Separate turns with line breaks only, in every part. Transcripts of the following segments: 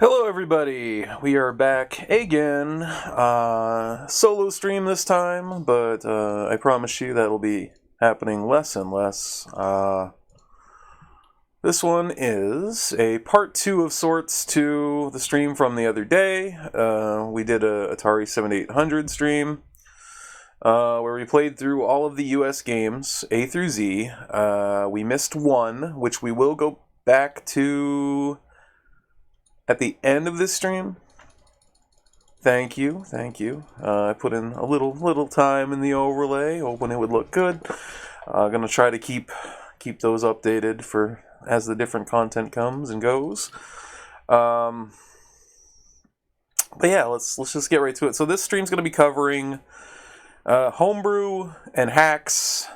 Hello everybody, we are back again, solo stream this time, but I promise you that'll be happening less and less. This one is a part 2 of sorts to the stream from the other day. We did a Atari 7800 stream, where we played through all of the US games, A through Z. We missed one, which we will go back to at the end of this stream. Thank you. I put in a little time in the overlay, hoping it would look good. Gonna try to keep those updated for as the different content comes and goes. But yeah, let's just get right to it. So this stream's gonna be covering Homebrew and Hacks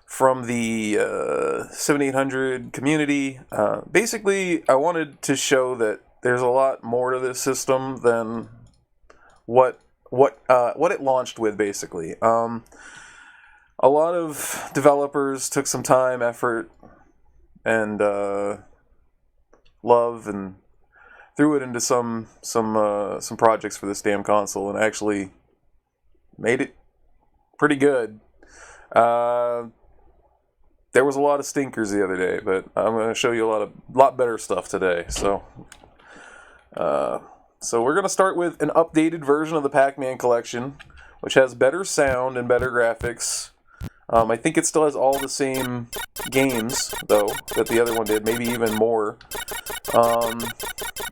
from the 7800 community. Basically, I wanted to show that there's a lot more to this system than what it launched with, basically. A lot of developers took some time, effort, and love, and threw it into some projects for this damn console, and actually made it pretty good. There was a lot of stinkers the other day, but I'm going to show you a lot better stuff today. So we're going to start with an updated version of the Pac-Man Collection, which has better sound and better graphics. I think it still has all the same games, though, that the other one did, maybe even more. I'm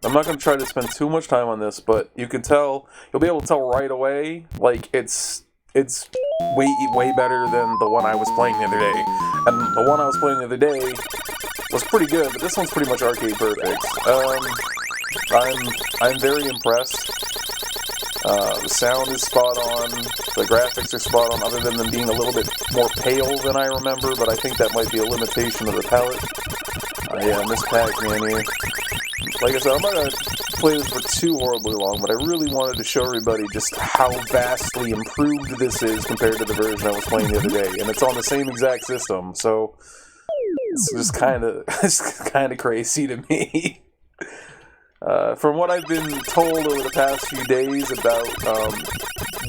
not going to try to spend too much time on this, but you'll be able to tell right away, like, it's way better than the one I was playing the other day. And the one I was playing the other day was pretty good, but this one's pretty much arcade perfect. I'm very impressed. The sound is spot on. The graphics are spot on, other than them being a little bit more pale than I remember, but I think that might be a limitation of the palette. Yeah, Miss Pac-Man here. Like I said, I'm not going to play this for too horribly long, but I really wanted to show everybody just how vastly improved this is compared to the version I was playing the other day. And it's on the same exact system, so it's just kind of crazy to me. From what I've been told over the past few days about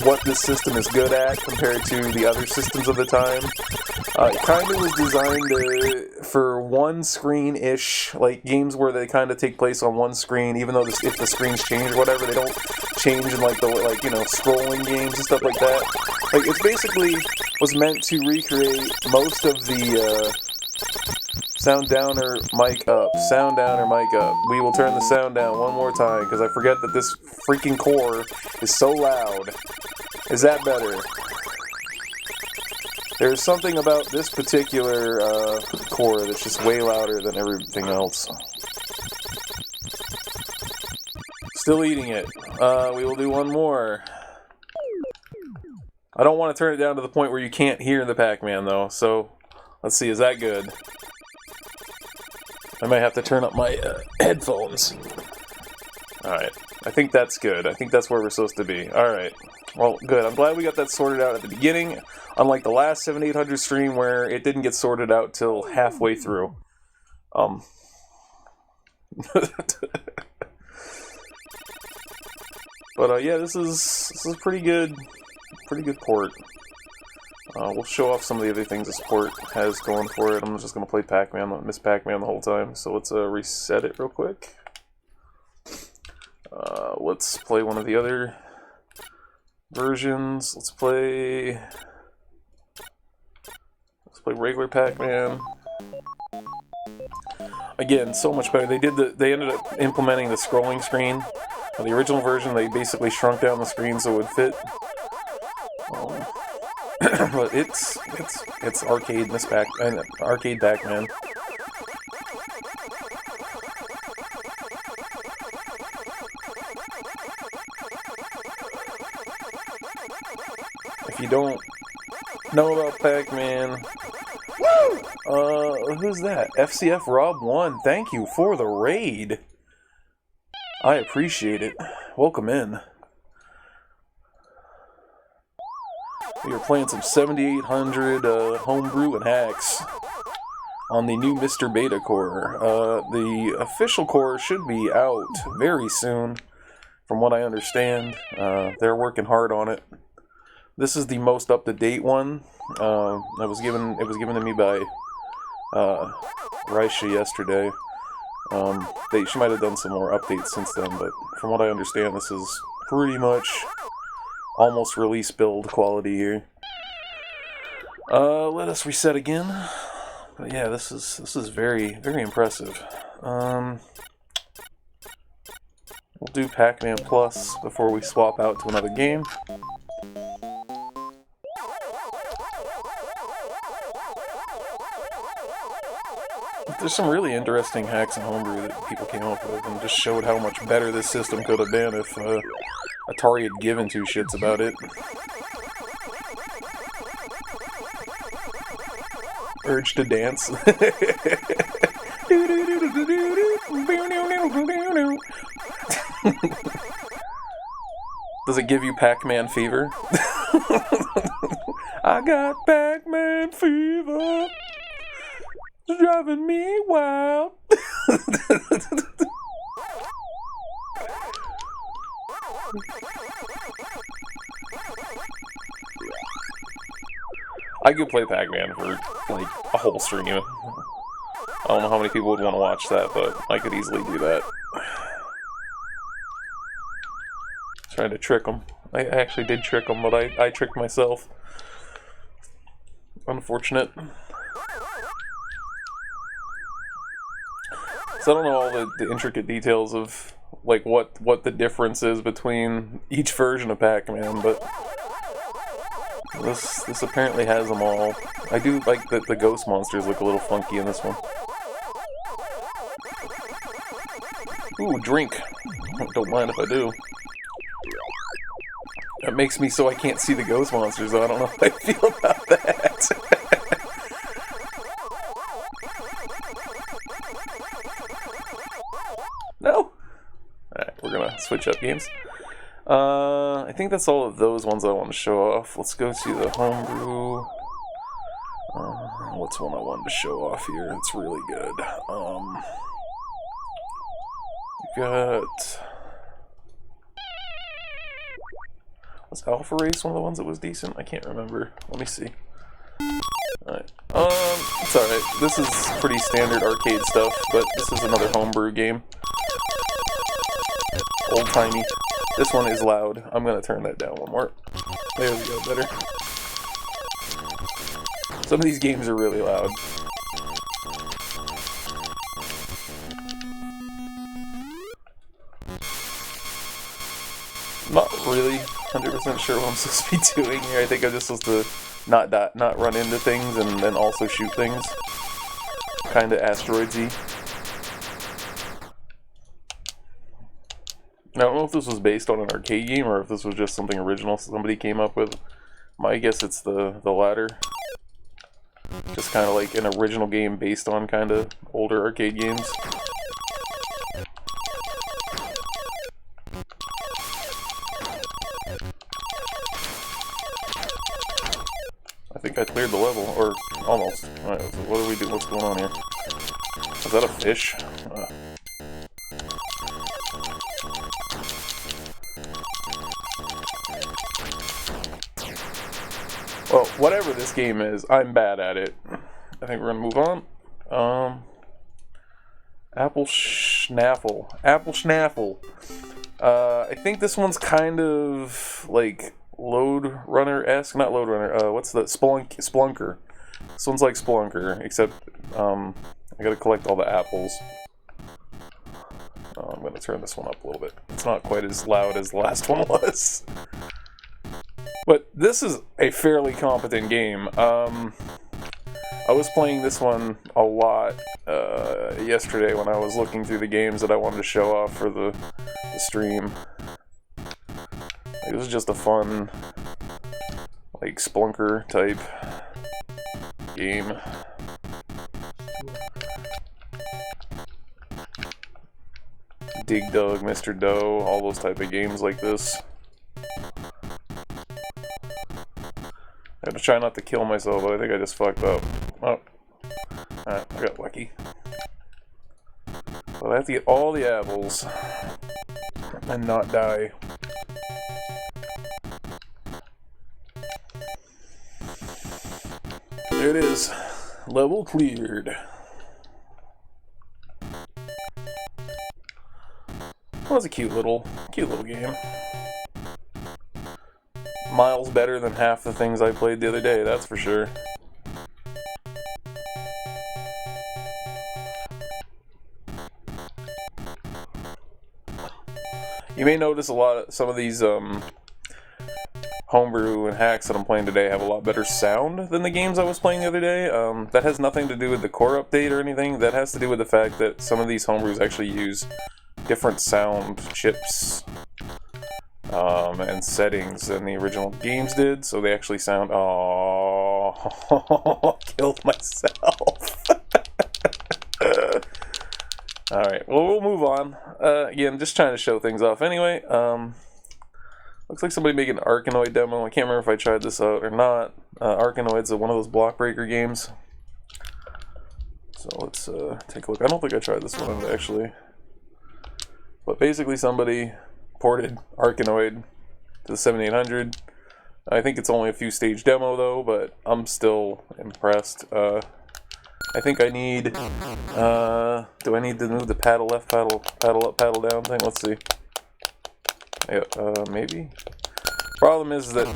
what this system is good at compared to the other systems of the time, it kind of was designed for one screen-ish, like games where they kind of take place on one screen, even though if the screens change or whatever, they don't change in scrolling games and stuff like that. Like, it basically was meant to recreate most of the sound down or mic up. We will turn the sound down one more time, because I forget that this freaking core is so loud. Is that better? There's something about this particular core that's just way louder than everything else. Still eating it. We will do one more. I don't want to turn it down to the point where you can't hear the Pac-Man, though, so let's see, is that good? I might have to turn up my headphones. Alright, I think that's good. I think that's where we're supposed to be. Alright, well, good. I'm glad we got that sorted out at the beginning, unlike the last 7800 stream where it didn't get sorted out till halfway through. But yeah, this is pretty good port. We'll show off some of the other things this port has going for it. I'm just going to play Miss Pac-Man the whole time, so let's reset it real quick. Let's play one of the other versions. Let's play regular Pac-Man. Again, so much better. They ended up implementing the scrolling screen. On the original version, they basically shrunk down the screen so it would fit. But it's arcade arcade Pac-Man. If you don't know about Pac-Man, who's that? FCF Rob 1, thank you for the raid. I appreciate it. Welcome in. We are playing some 7800 Homebrew and Hacks. on the new MiSTer beta core. The official core should be out very soon, from what I understand. They're working hard on it. This is the most up-to-date one. It was given to me by Raisha yesterday. She might have done some more updates since then, but from what I understand, this is pretty much almost release build quality here. Let us reset again. But yeah, this is very, very impressive. We'll do Pac-Man Plus before we swap out to another game. There's some really interesting hacks in Homebrew that people came up with, and just showed how much better this system could have been if Atari had given two shits about it. Urge to dance. Does it give you Pac-Man fever? I got Pac-Man fever. It's driving me wild. I could play Pac-Man for like a whole stream. I don't know how many people would want to watch that, but I could easily do that. Trying to trick them. I actually did trick them, but I tricked myself. Unfortunate. So I don't know all the intricate details of like what the difference is between each version of Pac-Man, but this apparently has them all. I do like that the ghost monsters look a little funky in this one. Ooh, drink. Don't mind if I do. That makes me so I can't see the ghost monsters, though. I don't know how I feel about that. No? Alright, we're gonna switch up games. I think that's all of those ones I want to show off. Let's go to the Homebrew. What's one I wanted to show off here? It's really good. We got... Was Alpha Race one of the ones that was decent? I can't remember. Let me see. Alright. It's alright. This is pretty standard arcade stuff, but this is another Homebrew game. Old-timey. This one is loud. I'm gonna turn that down one more. There we go, better. Some of these games are really loud. Not really 100% sure what I'm supposed to be doing here. I think I'm just supposed to not run into things and then also shoot things. Kinda Asteroids-y. I don't know if this was based on an arcade game or if this was just something original somebody came up with. My guess it's the latter. Just kind of like an original game based on kind of older arcade games. I think I cleared the level, or almost. Alright, what are we doing? What's going on here? Is that a fish? Well, whatever this game is, I'm bad at it. I think we're gonna move on. Apple Schnaffle. I think this one's kind of like Load Runner-esque. Not Load Runner. What's the Splunker? This one's like Splunker, except I gotta collect all the apples. I'm gonna turn this one up a little bit. It's not quite as loud as the last one was. But this is a fairly competent game. I was playing this one a lot yesterday when I was looking through the games that I wanted to show off for the stream. It was just a fun, like, Splunker type game. Dig Dug, Mr. Doe, all those type of games like this. I had to try not to kill myself, but I think I just fucked up. Oh. Alright, I got lucky. Well, I have to get all the apples and not die. There it is. Level cleared. Well, it's a cute little game. Miles better than half the things I played the other day, that's for sure. You may notice some of these Homebrew and Hacks that I'm playing today have a lot better sound than the games I was playing the other day. That has nothing to do with the core update or anything. That has to do with the fact that some of these homebrews actually use different sound chips and settings than the original games did, so they actually sound... Oh, killed myself. Alright, well, we'll move on. Again, just trying to show things off anyway. Looks like somebody making an Arkanoid demo. I can't remember if I tried this out or not. Arkanoid's one of those block breaker games. So let's take a look. I don't think I tried this one out, actually. But basically somebody ported Arkanoid to the 7800. I think it's only a few stage demo though, but I'm still impressed. I think I need, do I need to move the paddle left, paddle up, paddle down thing? Let's see. Yeah, maybe? Problem is that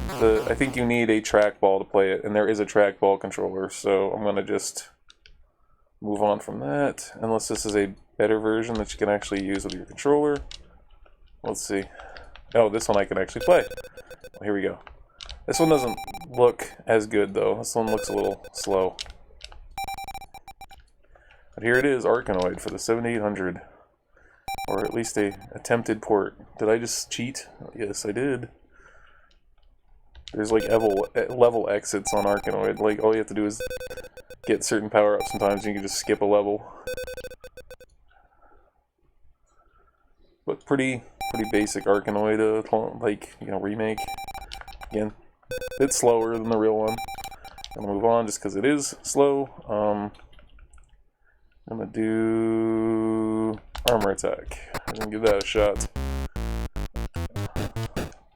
I think you need a trackball to play it, and there is a trackball controller, so I'm gonna just move on from that, unless this is a better version that you can actually use with your controller. Let's see. Oh, this one I can actually play. Well, here we go. This one doesn't look as good though. This one looks a little slow. But here it is, Arkanoid for the 7800. Or at least a attempted port. Did I just cheat? Yes, I did. There's like level exits on Arkanoid. Like, all you have to do is get certain power-ups sometimes, and you can just skip a level. But pretty basic Arkanoid, like, you know, remake. Again, it's slower than the real one. I'm gonna move on just because it is slow. I'm gonna do armor attack. I'm gonna give that a shot.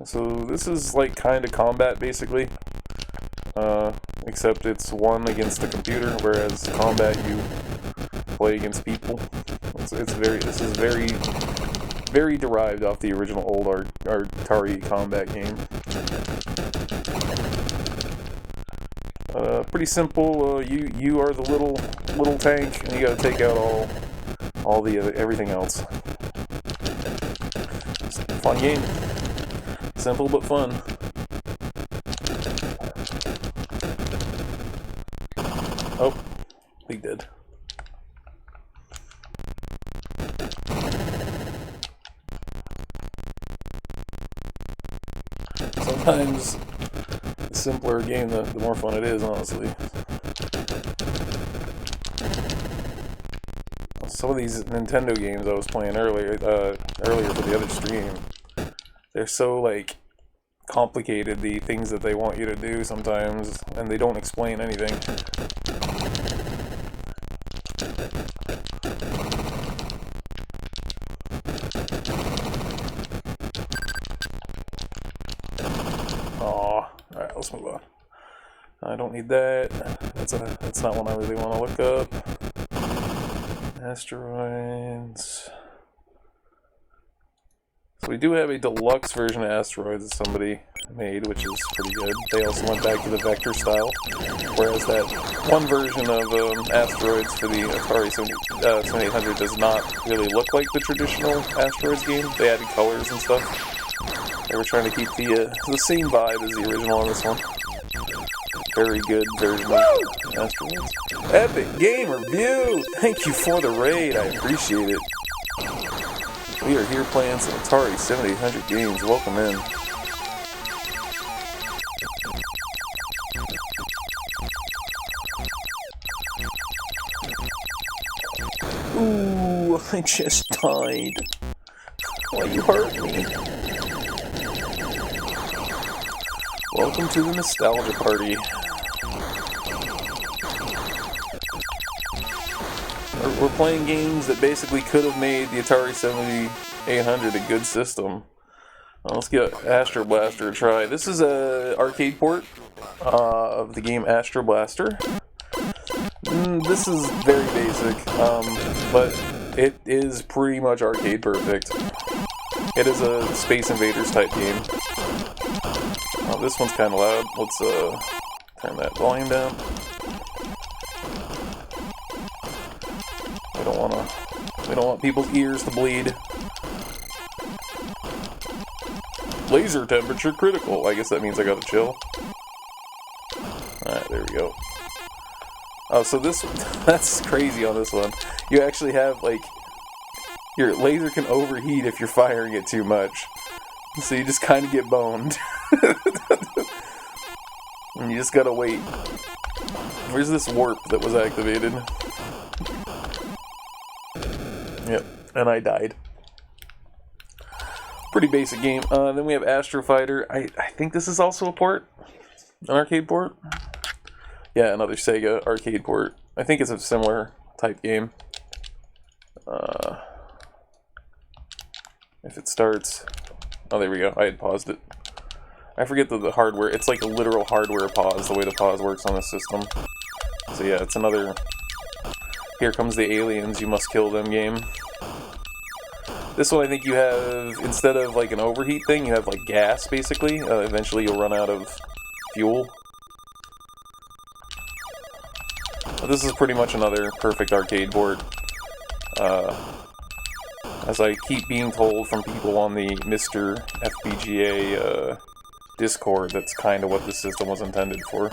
So this is like kind of combat basically, except it's one against the computer, whereas combat you play against people. This is very derived off the original old Atari combat game. Pretty simple. You are the little tank, and you got to take out all the everything else. It's a fun game. Simple but fun. Oh, he did. Sometimes the simpler a game, the more fun it is, honestly. Some of these Nintendo games I was playing earlier for the other stream, they're so, like, complicated, the things that they want you to do sometimes, and they don't explain anything. Alright, let's move on. I don't need that. That's not one I really want to look up. Asteroids. So we do have a deluxe version of Asteroids that somebody made, which is pretty good. They also went back to the vector style, whereas that one version of Asteroids for the Atari 7800 does not really look like the traditional Asteroids game. They added colors and stuff. They were trying to keep the same vibe as the original on this one. Very good version of Asteroids. Epic game review! Thank you for the raid, I appreciate it. We are here playing some Atari 7800 games. Welcome in. Ooh, I just died. Why you hurt me? Welcome to the nostalgia party. we're playing games that basically could have made the Atari 7800 a good system. Let's give Astro Blaster a try. This is a arcade port of the game Astro Blaster. This is very basic, but it is pretty much arcade perfect. It is a Space Invaders type game. This one's kind of loud. Let's turn that volume down. We don't want people's ears to bleed. Laser temperature critical. I guess that means I gotta chill. Alright, there we go. Oh, so that's crazy on this one. You actually have, like, your laser can overheat if you're firing it too much. So you just kind of get boned. And you just gotta wait. Where's this warp that was activated? Yep, and I died. Pretty basic game. Then we have Astro Fighter. I think this is also a port. An arcade port? Yeah, another Sega arcade port. I think it's a similar type game. If it starts... Oh, there we go. I had paused it. I forget the hardware. It's like a literal hardware pause, the way the pause works on this system. So yeah, it's another... Here comes the aliens, you must kill them game. This one I think you have, instead of like an overheat thing, you have like gas basically. Eventually you'll run out of fuel. But this is pretty much another perfect arcade board. As I keep being told from people on the MiSTer FPGA Discord, that's kind of what this system was intended for.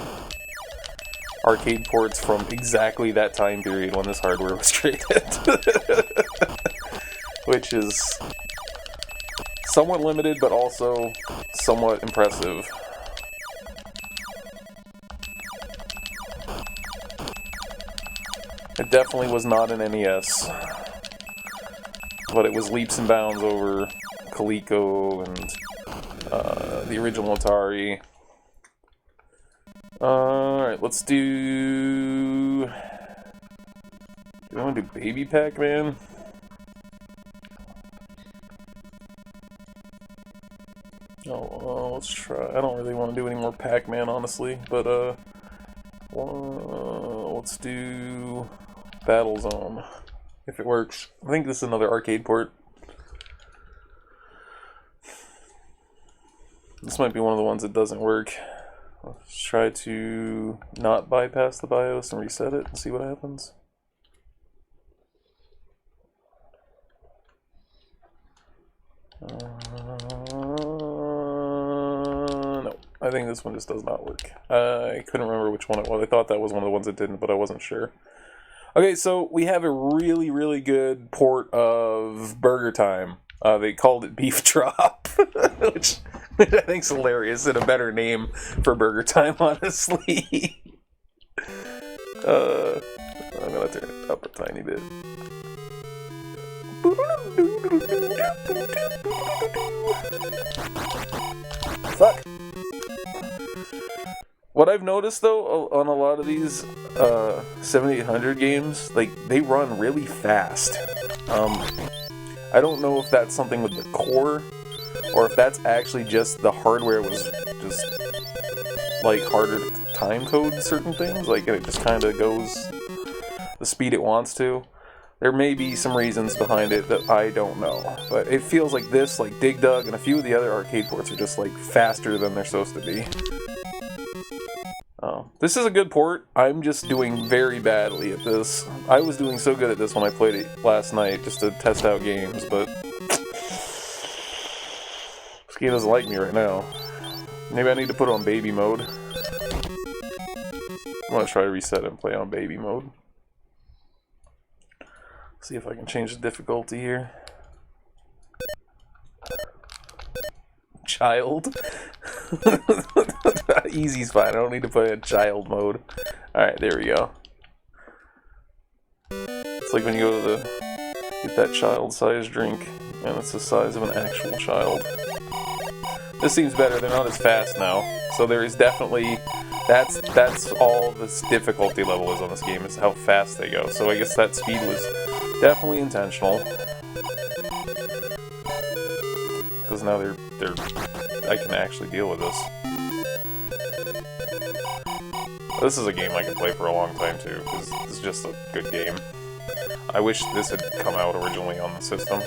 Arcade ports from exactly that time period when this hardware was created. Which is somewhat limited, but also somewhat impressive. It definitely was not an NES. But it was leaps and bounds over Coleco and the original Atari. Alright, let's do... Do I want to do Baby Pac-Man? Let's try. I don't really want to do any more Pac-Man, honestly, but let's do Battle Zone, if it works. I think this is another arcade port. This might be one of the ones that doesn't work. Let's try to not bypass the BIOS and reset it and see what happens. No, I think this one just does not work. I couldn't remember which one it was. I thought that was one of the ones that didn't, but I wasn't sure. Okay, so we have a really, really good port of Burger Time. They called it Beef Drop, which I think is hilarious and a better name for Burger Time, honestly. I'm gonna turn it up a tiny bit. Fuck. What I've noticed though on a lot of these 7800 games, like they run really fast. I don't know if that's something with the core, or if that's actually just the hardware was just like harder to time code certain things, like it just kind of goes the speed it wants to. There may be some reasons behind it that I don't know, but it feels like this, like Dig Dug, and a few of the other arcade ports are just like faster than they're supposed to be. This is a good port. I'm just doing very badly at this. I was doing so good at this when I played it last night just to test out games, but this game doesn't like me right now. Maybe I need to put it on baby mode. I'm gonna try to reset and play on baby mode. See if I can change the difficulty here. Child. Easy's fine. I don't need to put in child mode. Alright, there we go. It's like when you go to get that child-sized drink, and it's the size of an actual child. This seems better. They're not as fast now. So there is definitely That's all this difficulty level is on this game, is how fast they go. So I guess that speed was definitely intentional. Because now I can actually deal with this. This is a game I can play for a long time too, because it's just a good game. I wish this had come out originally on the system.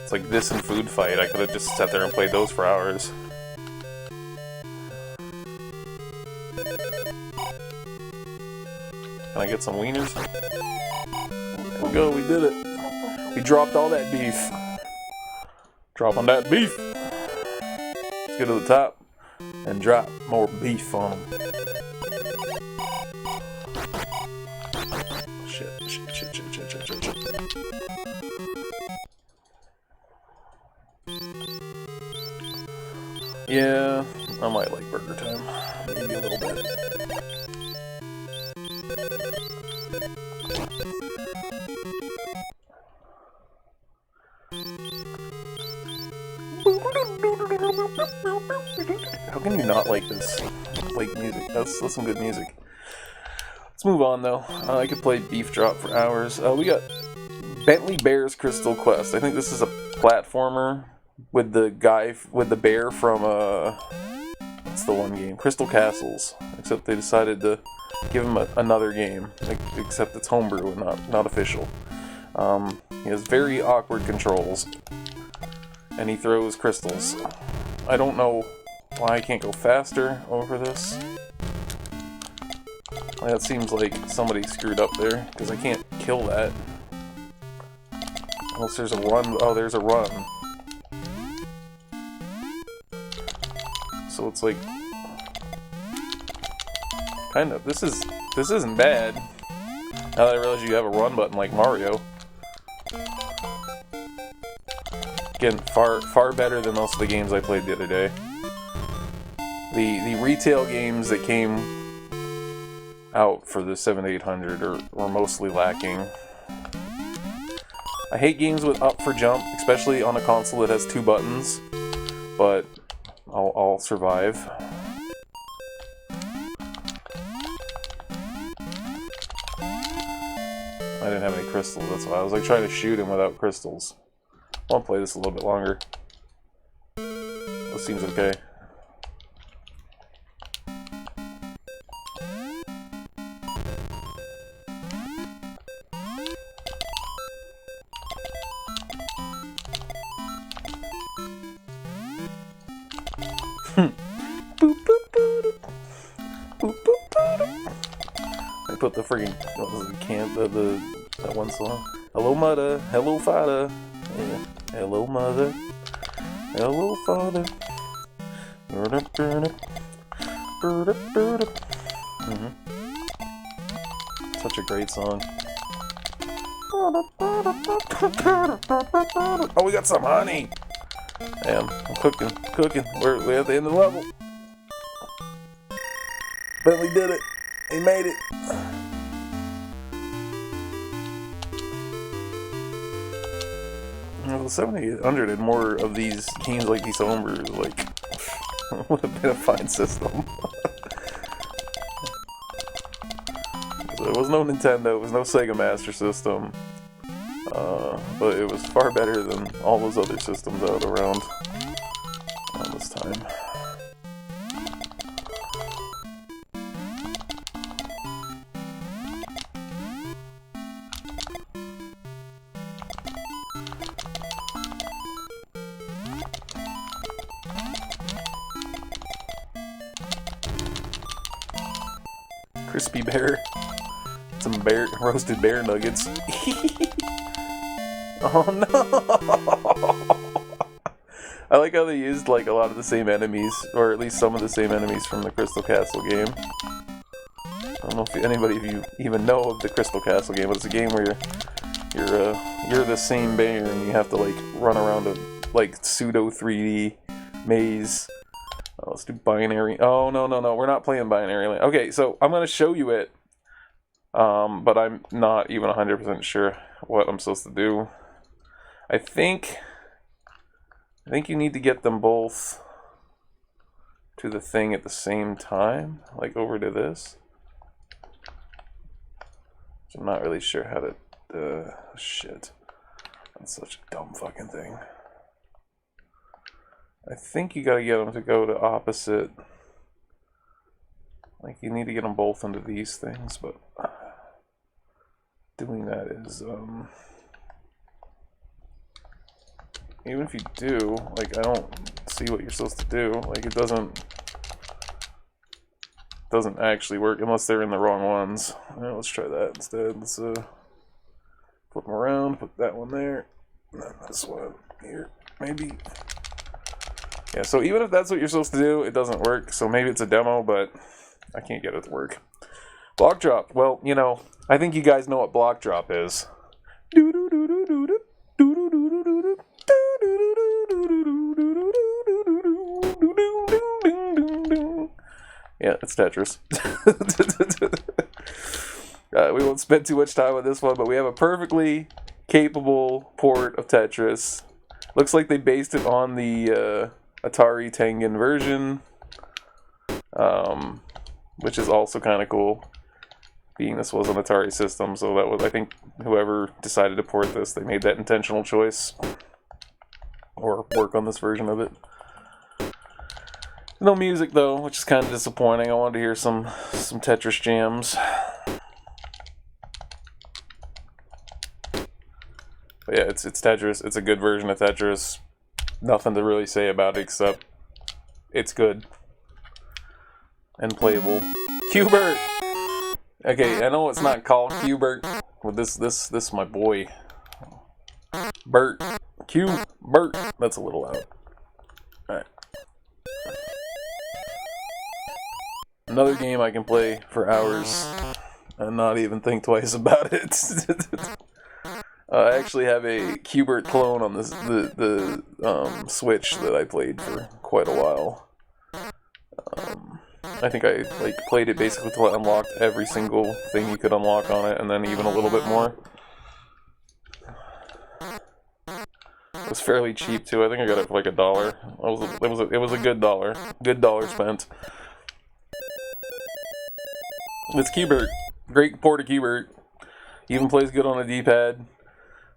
It's like this and Food Fight, I could have just sat there and played those for hours. Can I get some wieners? There we go, we did it. We dropped all that beef. Drop on that beef. Let's get to the top and drop more beef on them. Shit. Yeah, I might like burger time. Maybe a little bit. How can you not like this? Like music. That's some good music. Let's move on though. I could play Beef Drop for hours. We got Bentley Bear's Crystal Quest. I think this is a platformer with the guy with the bear from what's the one game? Crystal Castles. Except they decided to give him another game. Except it's homebrew and not official. He has very awkward controls. And he throws crystals. I don't know why I can't go faster over this. That seems like somebody screwed up there, because I can't kill that. Unless there's a run. Oh, there's a run. So it's like... kind of. This isn't bad. Now that I realize you have a run button like Mario. Again, far better than most of the games I played the other day. The retail games that came out for the 7800 were mostly lacking. I hate games with up for jump, especially on a console that has 2 buttons, but I'll survive. I didn't have any crystals, that's why I was like trying to shoot him without crystals. I'll play this a little bit longer. This seems okay. I put the friggin' what was it, that one song. Hello mother, hello father. Yeah. Hello mother, hello father. Such a great song. Oh, we got some honey. Damn, I'm cooking. We're at the end of the level. Bentley did it. He made it. Well, the 7800 had more of these games like these homebrews, like, would have been a fine system. There was no Nintendo, there was no Sega Master System, but it was far better than all those other systems out around this time. Crispy bear. Some roasted bear nuggets. Oh no! I like how they used like a lot of the same enemies, or at least some of the same enemies from the Crystal Castle game. I don't know if anybody of you even know of the Crystal Castle game, but it's a game where you're the same bear and you have to like run around a like pseudo 3D maze. Oh, let's do binary. Oh, no, we're not playing binary. Okay, so I'm going to show you it, but I'm not even 100% sure what I'm supposed to do. I think you need to get them both to the thing at the same time, like over to this. I'm not really sure how to, shit. That's such a dumb fucking thing. I think you gotta get them to go to opposite. Like, you need to get them both into these things, but doing that is, even if you do, like, I don't see what you're supposed to do. Like, it doesn't actually work unless they're in the wrong ones. Well, let's try that instead. Let's flip them around, put that one there, and then this one here, maybe. Yeah, so even if that's what you're supposed to do, it doesn't work. So maybe it's a demo, but I can't get it to work. Block drop. Well, you know, I think you guys know what block drop is. Yeah, it's Tetris. We won't spend too much time on this one, but we have a perfectly capable port of Tetris. Looks like they based it on the Atari Tengen version, which is also kind of cool, being this was an Atari system. So that was, I think, whoever decided to port this, they made that intentional choice, or work on this version of it. No music though, which is kind of disappointing. I wanted to hear some Tetris jams. But yeah, it's Tetris. It's a good version of Tetris. Nothing to really say about it except it's good and playable. Qbert. Okay, I know it's not called Qbert, but this my boy. Bert. Qbert. That's a little loud. Alright. Another game I can play for hours and not even think twice about it. I actually have a Qbert clone on this the Switch that I played for quite a while. I think I played it basically till I unlocked every single thing you could unlock on it, and then even a little bit more. It was fairly cheap too. I think I got it for like $1. It was a good dollar. Good dollar spent. It's Qbert. Great port of Qbert. Even plays good on a D-pad.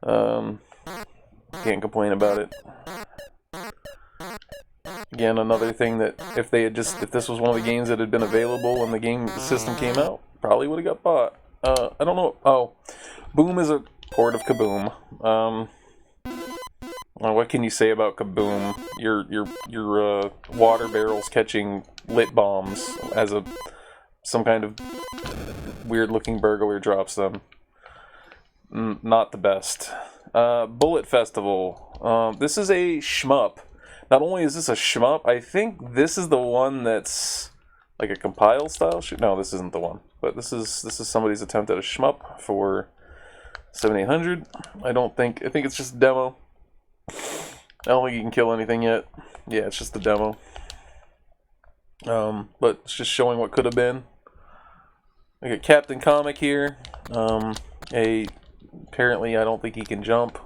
Can't complain about it. Again, another thing that if this was one of the games that had been available when the game system came out, probably would have got bought. I don't know. Oh, Boom is a port of Kaboom. What can you say about Kaboom? Your water barrels catching lit bombs as some kind of weird-looking burglar drops them. Not the best. Bullet Festival. This is a shmup. Not only is this a shmup, I think this is the one that's like a compile style. No, this isn't the one. But this is somebody's attempt at a shmup for 7800. I think it's just a demo. I don't think you can kill anything yet. Yeah, it's just a demo. But it's just showing what could have been. I got Captain Comic here. Apparently, I don't think he can jump.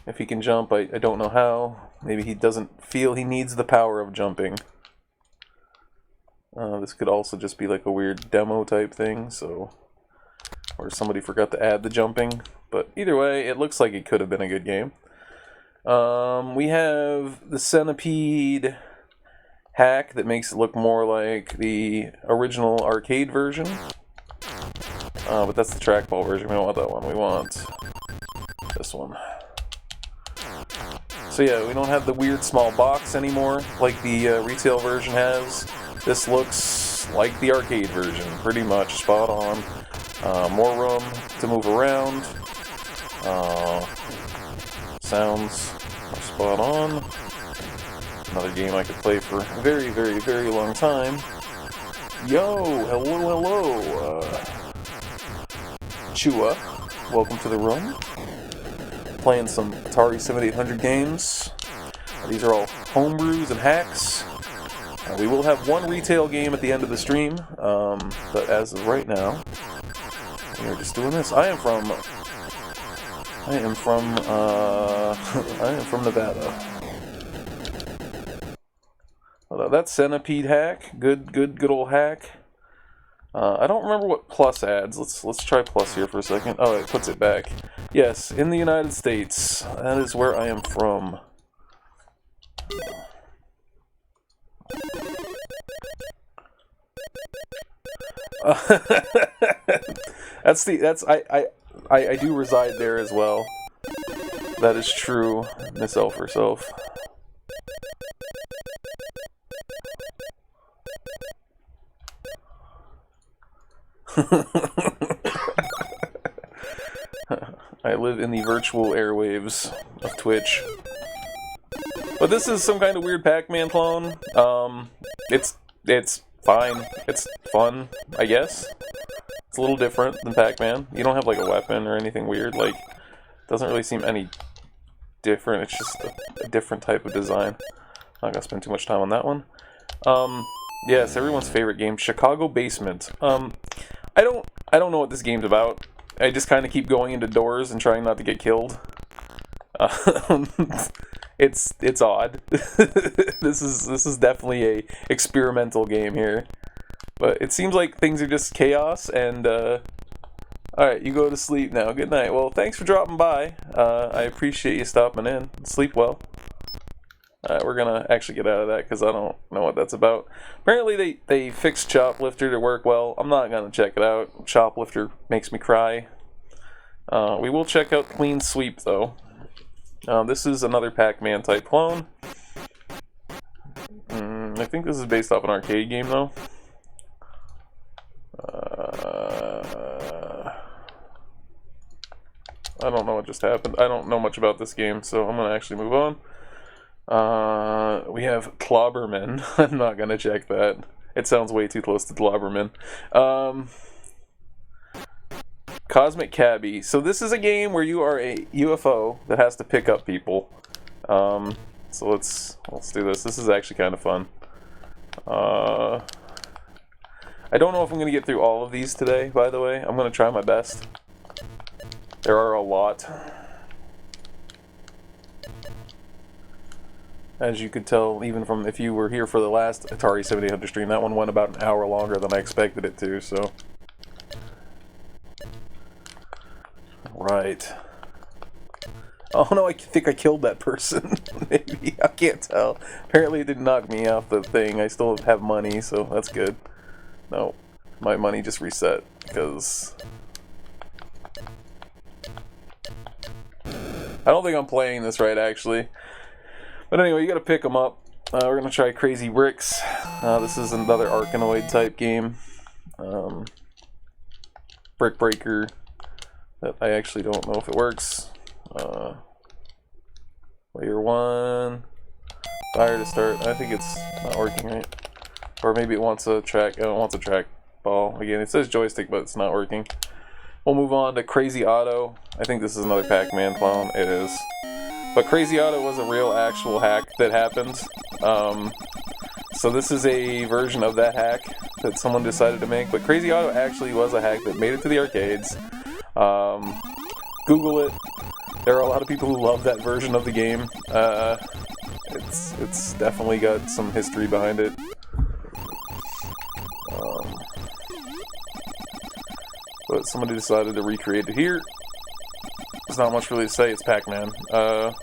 If he can jump, I don't know how. Maybe he doesn't feel he needs the power of jumping. This could also just be like a weird demo type thing, or somebody forgot to add the jumping. But either way, it looks like it could have been a good game. We have the Centipede hack that makes it look more like the original arcade version. But that's the trackball version. We don't want that one. We want this one. So yeah, we don't have the weird small box anymore like the retail version has. This looks like the arcade version, pretty much spot on. More room to move around. Sounds are spot on. Another game I could play for a very, very, very long time. Yo, hello. Chua, welcome to the room. Playing some Atari 7800 games. These are all homebrews and hacks. We will have one retail game at the end of the stream, but as of right now, we are just doing this. I am from Nevada. That's Centipede Hack. Good old hack. I don't remember what Plus adds. Let's try Plus here for a second. Oh, it puts it back. Yes, in the United States. That is where I am from. I do reside there as well. That is true. Miss Elf herself. I live in the virtual airwaves of Twitch. But this is some kind of weird Pac-Man clone. It's fine. It's fun, I guess. It's a little different than Pac-Man. You don't have like a weapon or anything weird. Like, it doesn't really seem any different. It's just a different type of design. Not gonna spend too much time on that one. Yes, everyone's favorite game, Chicago Basement. I don't know what this game's about. I just kind of keep going into doors and trying not to get killed. It's odd. This is definitely a experimental game here, but it seems like things are just chaos. And all right, you go to sleep now. Good night. Well, thanks for dropping by. I appreciate you stopping in. Sleep well. We're gonna actually get out of that because I don't know what that's about. Apparently they fixed Choplifter to work well. I'm not gonna check it out. Choplifter makes me cry. We will check out Clean Sweep though. This is another Pac-Man type clone. I think this is based off an arcade game though. I don't know what just happened. I don't know much about this game, so I'm gonna actually move on. We have Clobberman. I'm not gonna check that. It sounds way too close to Clobberman. Cosmic Cabbie. So this is a game where you are a UFO that has to pick up people. So let's do this. This is actually kind of fun. I don't know if I'm gonna get through all of these today, by the way. I'm gonna try my best. There are a lot. As you could tell, even from if you were here for the last Atari 7800 stream, that one went about an hour longer than I expected it to, so. Right. Oh no, I think I killed that person. Maybe, I can't tell. Apparently it didn't knock me off the thing. I still have money, so that's good. No, my money just reset, because I don't think I'm playing this right, actually. But anyway, you gotta pick them up. We're gonna try Crazy Bricks. This is another Arkanoid type game. Brick Breaker. That I actually don't know if it works. Layer 1. Fire to start. I think it's not working right. Or maybe it wants a track. Oh, it wants a track ball. Again, it says joystick, but it's not working. We'll move on to Crazy Auto. I think this is another Pac-Man clone. It is. But Crazy Auto was a real actual hack that happened. So this is a version of that hack that someone decided to make. But Crazy Auto actually was a hack that made it to the arcades. Google it. There are a lot of people who love that version of the game. It's definitely got some history behind it. But somebody decided to recreate it here. There's not much really to say. It's Pac-Man. I'm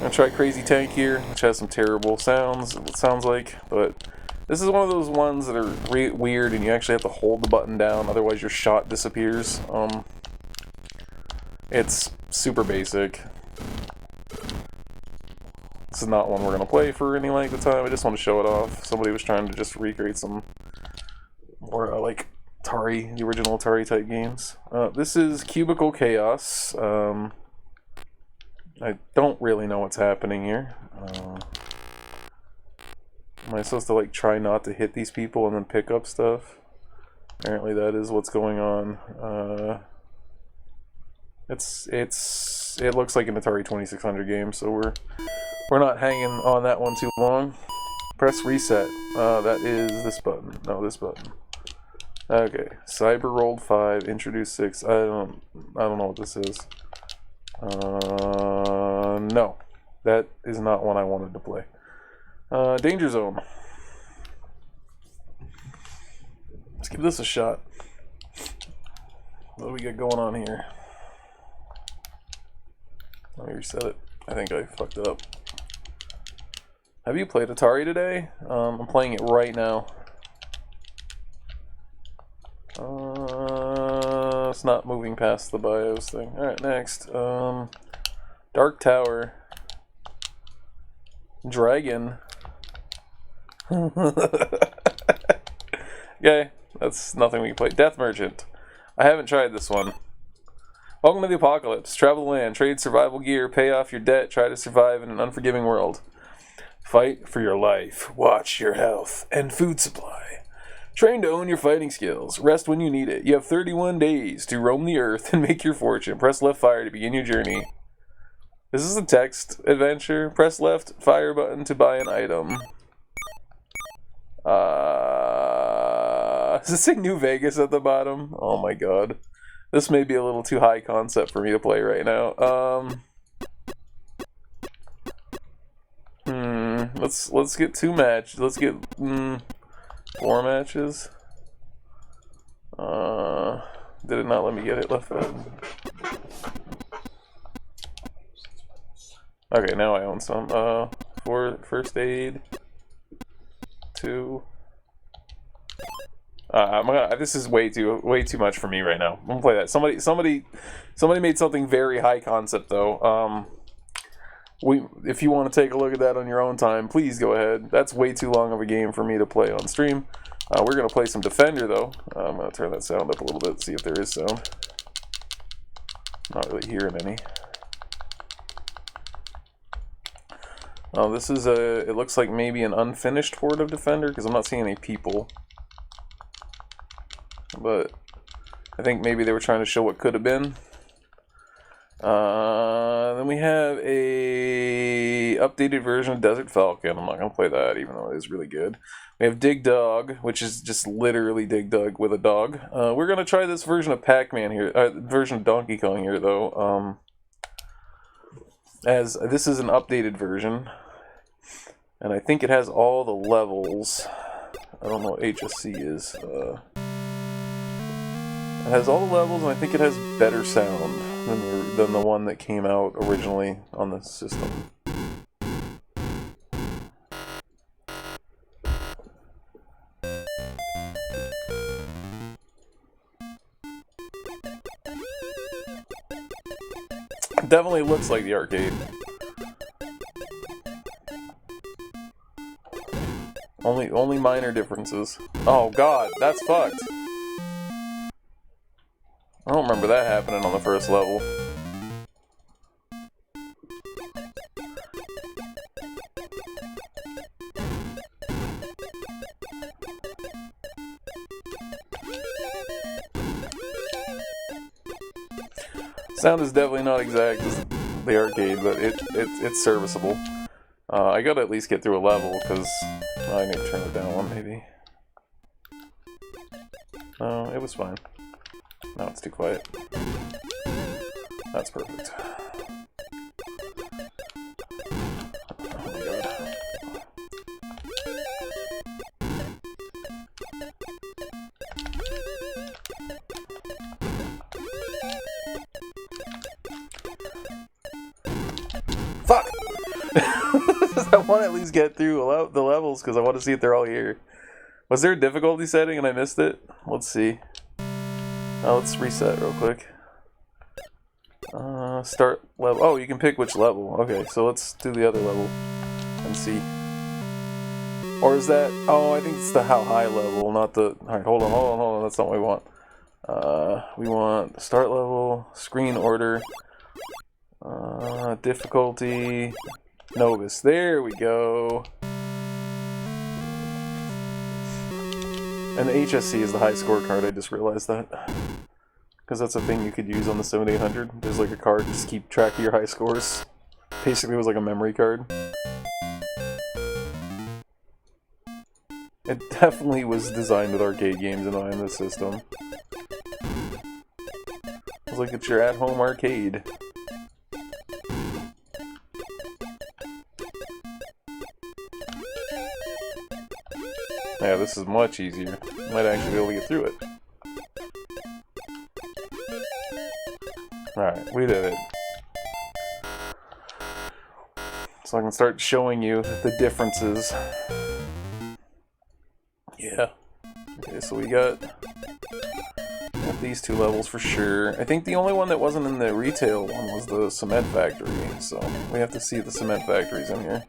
gonna try Crazy Tank here, which has some terrible sounds, it sounds like, but this is one of those ones that are weird and you actually have to hold the button down, otherwise your shot disappears. It's super basic. This is not one we're gonna play for any length of time. I just want to show it off. Somebody was trying to just recreate some more like Atari, the original Atari type games. This is Cubicle Chaos. I don't really know what's happening here. Am I supposed to like try not to hit these people and then pick up stuff? Apparently that is what's going on. It looks like an Atari 2600 game, so we're not hanging on that one too long. Press reset. That is this button. No, this button. Okay, Cyber rolled 5, introduce 6. I don't know what this is. No, that is not one I wanted to play. Danger Zone. Let's give this a shot. What do we got going on here? Let me reset it. I think I fucked it up. Have you played Atari today? I'm playing it right now. It's not moving past the BIOS thing. Alright, next. Dark Tower. Dragon. Okay, that's nothing we can play. Death Merchant. I haven't tried this one. Welcome to the apocalypse. Travel the land, trade survival gear, pay off your debt, try to survive in an unforgiving world. Fight for your life, watch your health, and food supply. Train to own your fighting skills. Rest when you need it. You have 31 days to roam the earth and make your fortune. Press left fire to begin your journey. This is a text adventure. Press left fire button to buy an item. Does it say New Vegas at the bottom? Oh my god. This may be a little too high concept for me to play right now. Let's get 2 matches. Let's get 4 matches. Did it not let me get it left button? Okay, now I own some. For first aid. 2. This is way too much for me right now. I'm gonna play that. Somebody made something very high concept though. If you want to take a look at that on your own time, please go ahead. That's way too long of a game for me to play on stream. We're gonna play some Defender though. I'm gonna turn that sound up a little bit, see if there is sound. Not really hearing any. This is it looks like maybe an unfinished port of Defender because I'm not seeing any people. But I think maybe they were trying to show what could have been. Then we have a updated version of Desert Falcon. I'm not going to play that even though it is really good. We have Dig Dog, which is just literally Dig Dug with a dog. We're going to try this version of Pac-Man here, version of Donkey Kong here though. As this is an updated version. And I think it has all the levels. I don't know what HSC is. It has all the levels, and I think it has better sound than the one that came out originally on the system. It definitely looks like the arcade. Only minor differences. Oh god, that's fucked. I don't remember that happening on the first level. Sound is definitely not exact as the arcade, but it's serviceable. I gotta at least get through a level, because I need to turn it down one, maybe. No, it was fine. Now it's too quiet. That's perfect. Oh my god. Fuck! I want to at least get through the levels because I want to see if they're all here. Was there a difficulty setting and I missed it? Let's see. Let's reset real quick. Start level. Oh, you can pick which level. Okay, so let's do the other level and see. Or is that... Oh, I think it's the how high level, not the... Alright, hold on. That's not what we want. We want start level, screen order, difficulty, novice. There we go. And the HSC is the high score card, I just realized that. Because that's a thing you could use on the 7800. There's like a card to just keep track of your high scores. Basically it was like a memory card. It definitely was designed with arcade games in mind, this system. It's like it's your at-home arcade. Yeah, this is much easier. Might actually be able to get through it. Alright, we did it. So I can start showing you the differences. Yeah. Okay, so we got these two levels for sure. I think the only one that wasn't in the retail one was the cement factory, so we have to see the cement factories in here.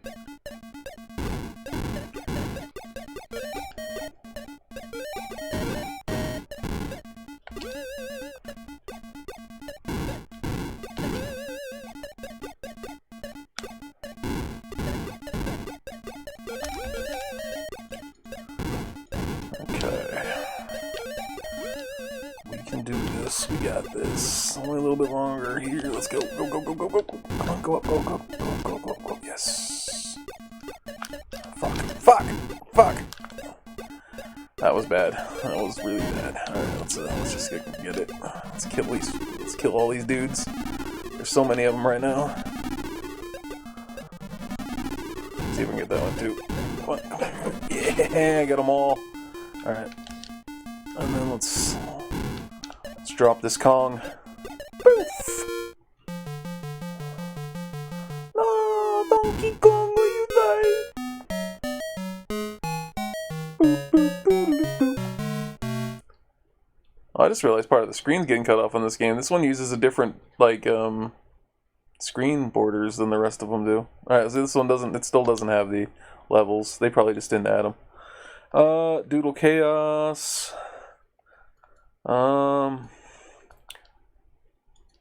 We got this. Only a little bit longer here. Let's go. Go, go, go, go, go. Come on, go up, go, go, go, go, go, go. Yes. Fuck. Fuck. Fuck. That was bad. That was really bad. Alright, let's just get it. Let's kill all these dudes. There's so many of them right now. See if we can get that one too. Come on, come on. Yeah, I got them all. Alright. And then let's drop this Kong. Poof! No, Donkey Kong, will you die? Boop, boop, boop, boop. Oh, I just realized part of the screen's getting cut off on this game. This one uses a different, like, screen borders than the rest of them do. Alright, so this one it still doesn't have the levels. They probably just didn't add them. Doodle Chaos.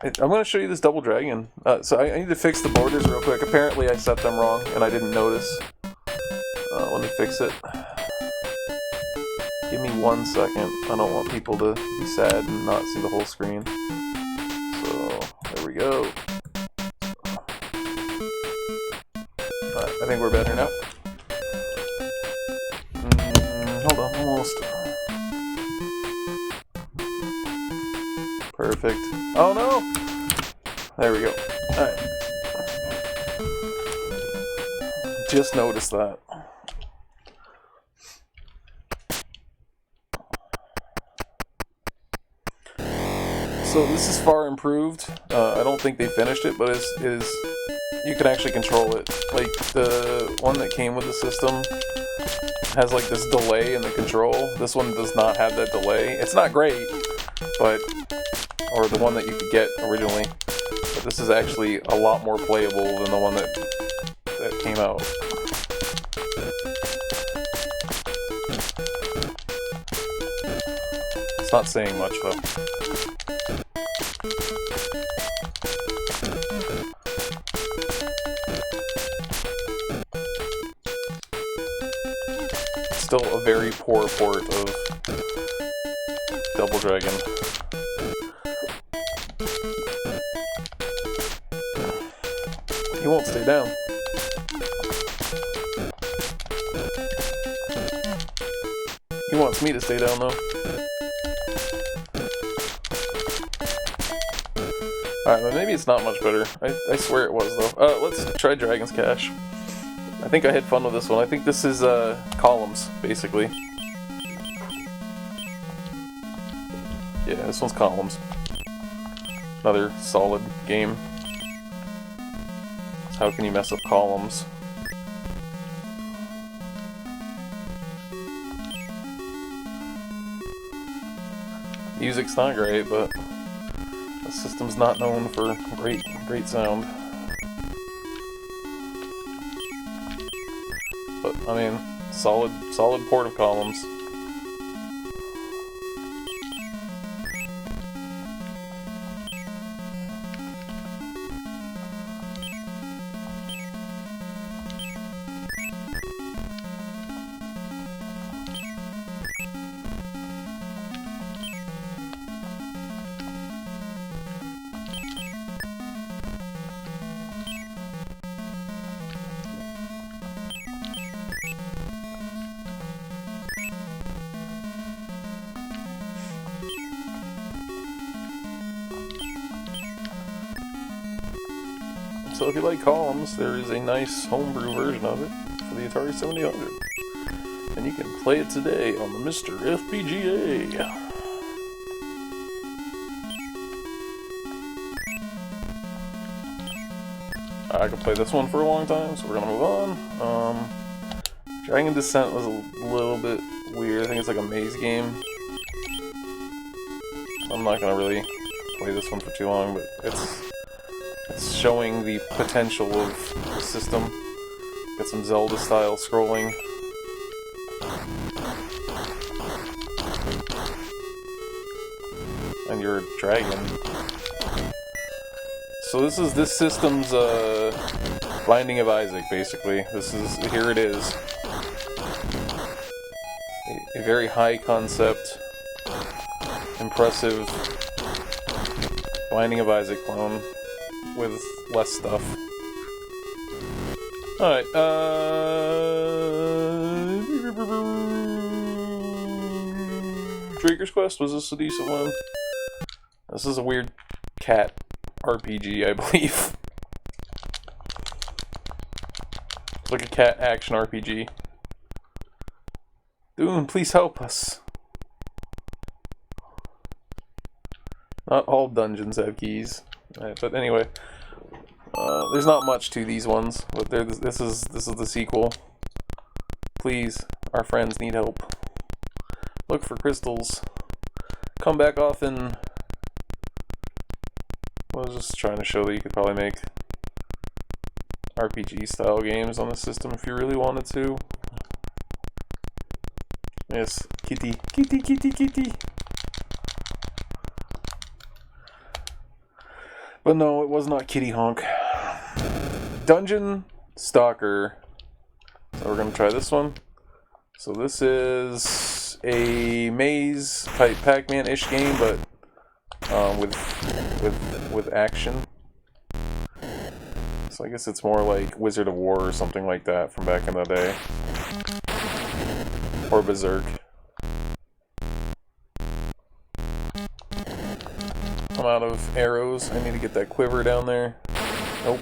I'm going to show you this Double Dragon. So I need to fix the borders real quick. Apparently I set them wrong and I didn't notice. Let me fix it. Give me 1 second. I don't want people to be sad and not see the whole screen. So, there we go. Alright, I think we're better now. Hold on, almost. Perfect. Oh no! There we go. Alright. Just noticed that. So this is far improved. I don't think they finished it, but you can actually control it. Like the one that came with the system has like this delay in the control. This one does not have that delay. It's not great, but or the one that you could get originally. But this is actually a lot more playable than the one that came out. It's not saying much though. Still a very poor port of Double Dragon. He won't stay down. He wants me to stay down though. Alright, but maybe it's not much better. I swear it was though. Let's try Dragon's Cash. I think I had fun with this one. I think this is columns, basically. Yeah, this one's columns. Another solid game. How can you mess up columns? Music's not great, but the system's not known for great sound. But I mean, solid port of columns. So if you like columns, there is a nice homebrew version of it for the Atari 7000. And and you can play it today on the MiSTer FPGA. I could play this one for a long time, so we're gonna move on. Dragon Descent was a little bit weird. I think it's like a maze game. I'm not gonna really play this one for too long, but it's showing the potential of the system. Got some Zelda-style scrolling. And you're a dragon. So this is this system's Binding of Isaac, basically. Here it is. A very high concept, impressive Binding of Isaac clone with less stuff. Alright, Draker's Quest, was this a decent one? This is a weird cat RPG, I believe. It's like a cat action RPG. Dune, please help us. Not all dungeons have keys. Right, but anyway, there's not much to these ones, but this is the sequel. Please, our friends need help. Look for crystals. Come back often. I was just trying to show that you could probably make RPG style games on the system if you really wanted to. Yes, kitty, kitty, kitty, kitty. But no, it was not Kitty Honk. Dungeon Stalker. So we're gonna try this one. So this is a maze type Pac-Man-ish game, but with action. So I guess it's more like Wizard of War or something like that from back in the day. Or Berserk. I'm out of arrows. I need to get that quiver down there. Nope.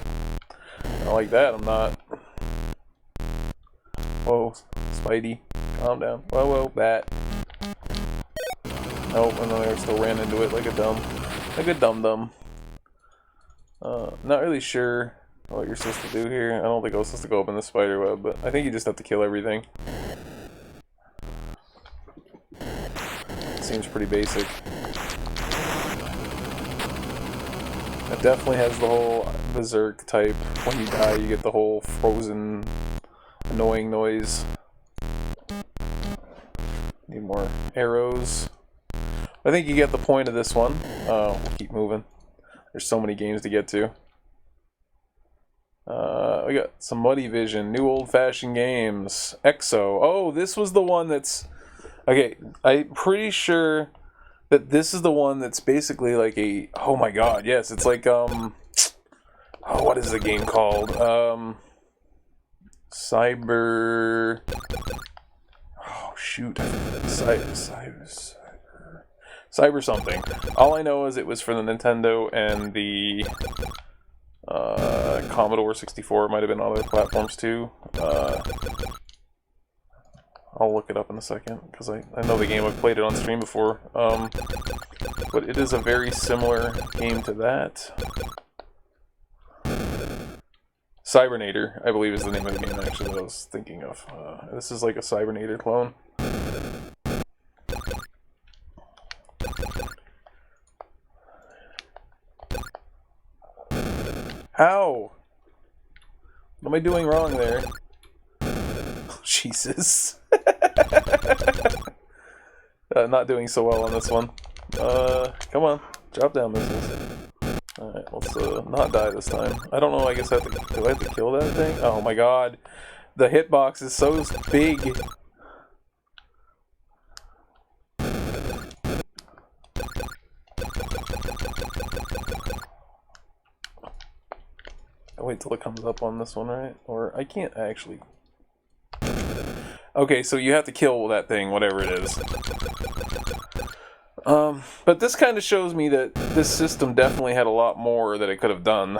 Not like that, I'm not. Whoa, Spidey. Calm down. Whoa, whoa, bat. Nope, and then I still ran into it like a dum-dum. Not really sure what you're supposed to do here. I don't think I was supposed to go up in the spider web, but I think you just have to kill everything. Seems pretty basic. It definitely has the whole Berserk type. When you die, you get the whole frozen, annoying noise. Need more arrows. I think you get the point of this one. We'll keep moving. There's so many games to get to. We got some Muddy Vision, New Old-Fashioned Games, EXO. Oh, this was the one that's... Okay, I'm pretty sure that this is the one that's basically like a... Oh my god, yes, it's like, Oh, what is the game called? Cyber... Oh, shoot. Cyber something. All I know is it was for the Nintendo and the Commodore 64. It might have been on other platforms too. I'll look it up in a second because I know the game. I've played it on stream before. But it is a very similar game to that. Cybernator, I believe, is the name of the game actually that I was thinking of. This is like a Cybernator clone. How? What am I doing wrong there? Oh, Jesus. Not doing so well on this one. Come on. Drop down missiles. Alright, let's not die this time. I don't know, I guess do I have to kill that thing? Oh my god. The hitbox is so big. I'll wait till it comes up on this one, right? Or I can't actually... Okay, so you have to kill that thing, whatever it is. But this kind of shows me that this system definitely had a lot more that it could have done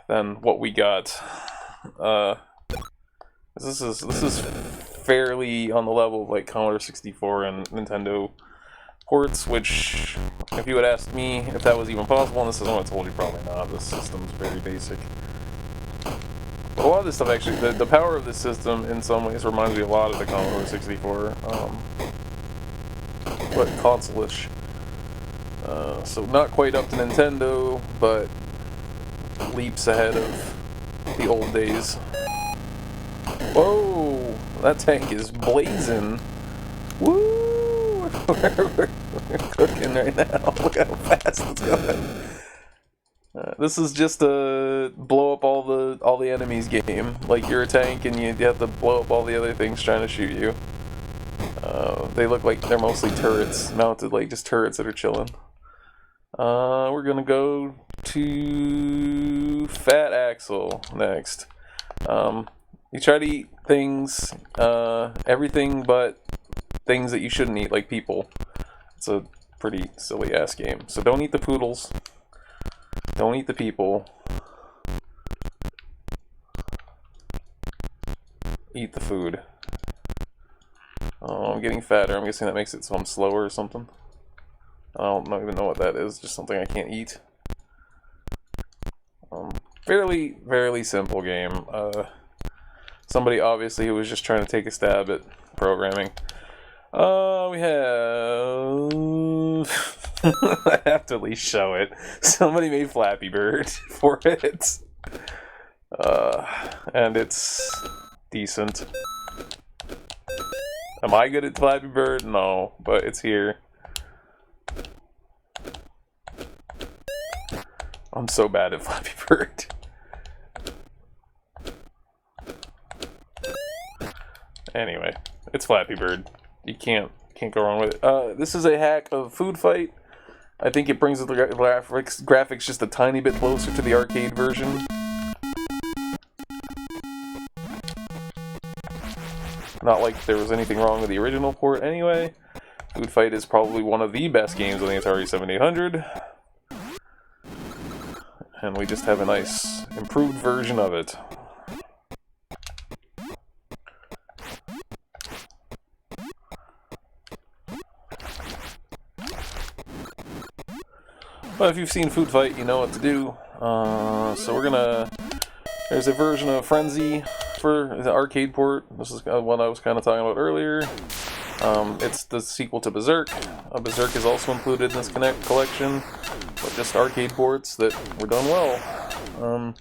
than what we got. This is fairly on the level of like Commodore 64 and Nintendo ports, which, if you had asked me if that was even possible in this system, I told you probably not. This system's very basic. But a lot of this stuff actually, the power of this system in some ways reminds me a lot of the Commodore 64, but console-ish. So not quite up to Nintendo, but leaps ahead of the old days. Whoa! That tank is blazing. Woo! We're cooking right now. Look how fast it's going. This is just a blow up all the enemies game. Like you're a tank and you have to blow up all the other things trying to shoot you. They look like they're mostly turrets, mounted like just turrets that are chilling. We're gonna go to Fat Axel next. You try to eat things, everything but things that you shouldn't eat, like people. It's a pretty silly ass game. So don't eat the poodles. Don't eat the people. Eat the food. Oh, I'm getting fatter. I'm guessing that makes it so I'm slower or something. I don't even know what that is. Just something I can't eat. Fairly simple game. Somebody obviously who was just trying to take a stab at programming. We have... I have to at least show it. Somebody made Flappy Bird for it. And it's decent. Am I good at Flappy Bird? No, but it's here. I'm so bad at Flappy Bird. Anyway, it's Flappy Bird. You can't go wrong with it. This is a hack of Food Fight. I think it brings the graphics just a tiny bit closer to the arcade version. Not like there was anything wrong with the original port anyway. Food Fight is probably one of the best games on the Atari 7800. And we just have a nice, improved version of it. Well, if you've seen Food Fight, you know what to do. So we're gonna... There's a version of Frenzy for the arcade port. This is what I was kind of talking about earlier. It's the sequel to Berserk. Berserk is also included in this collection, but just arcade ports that were done well.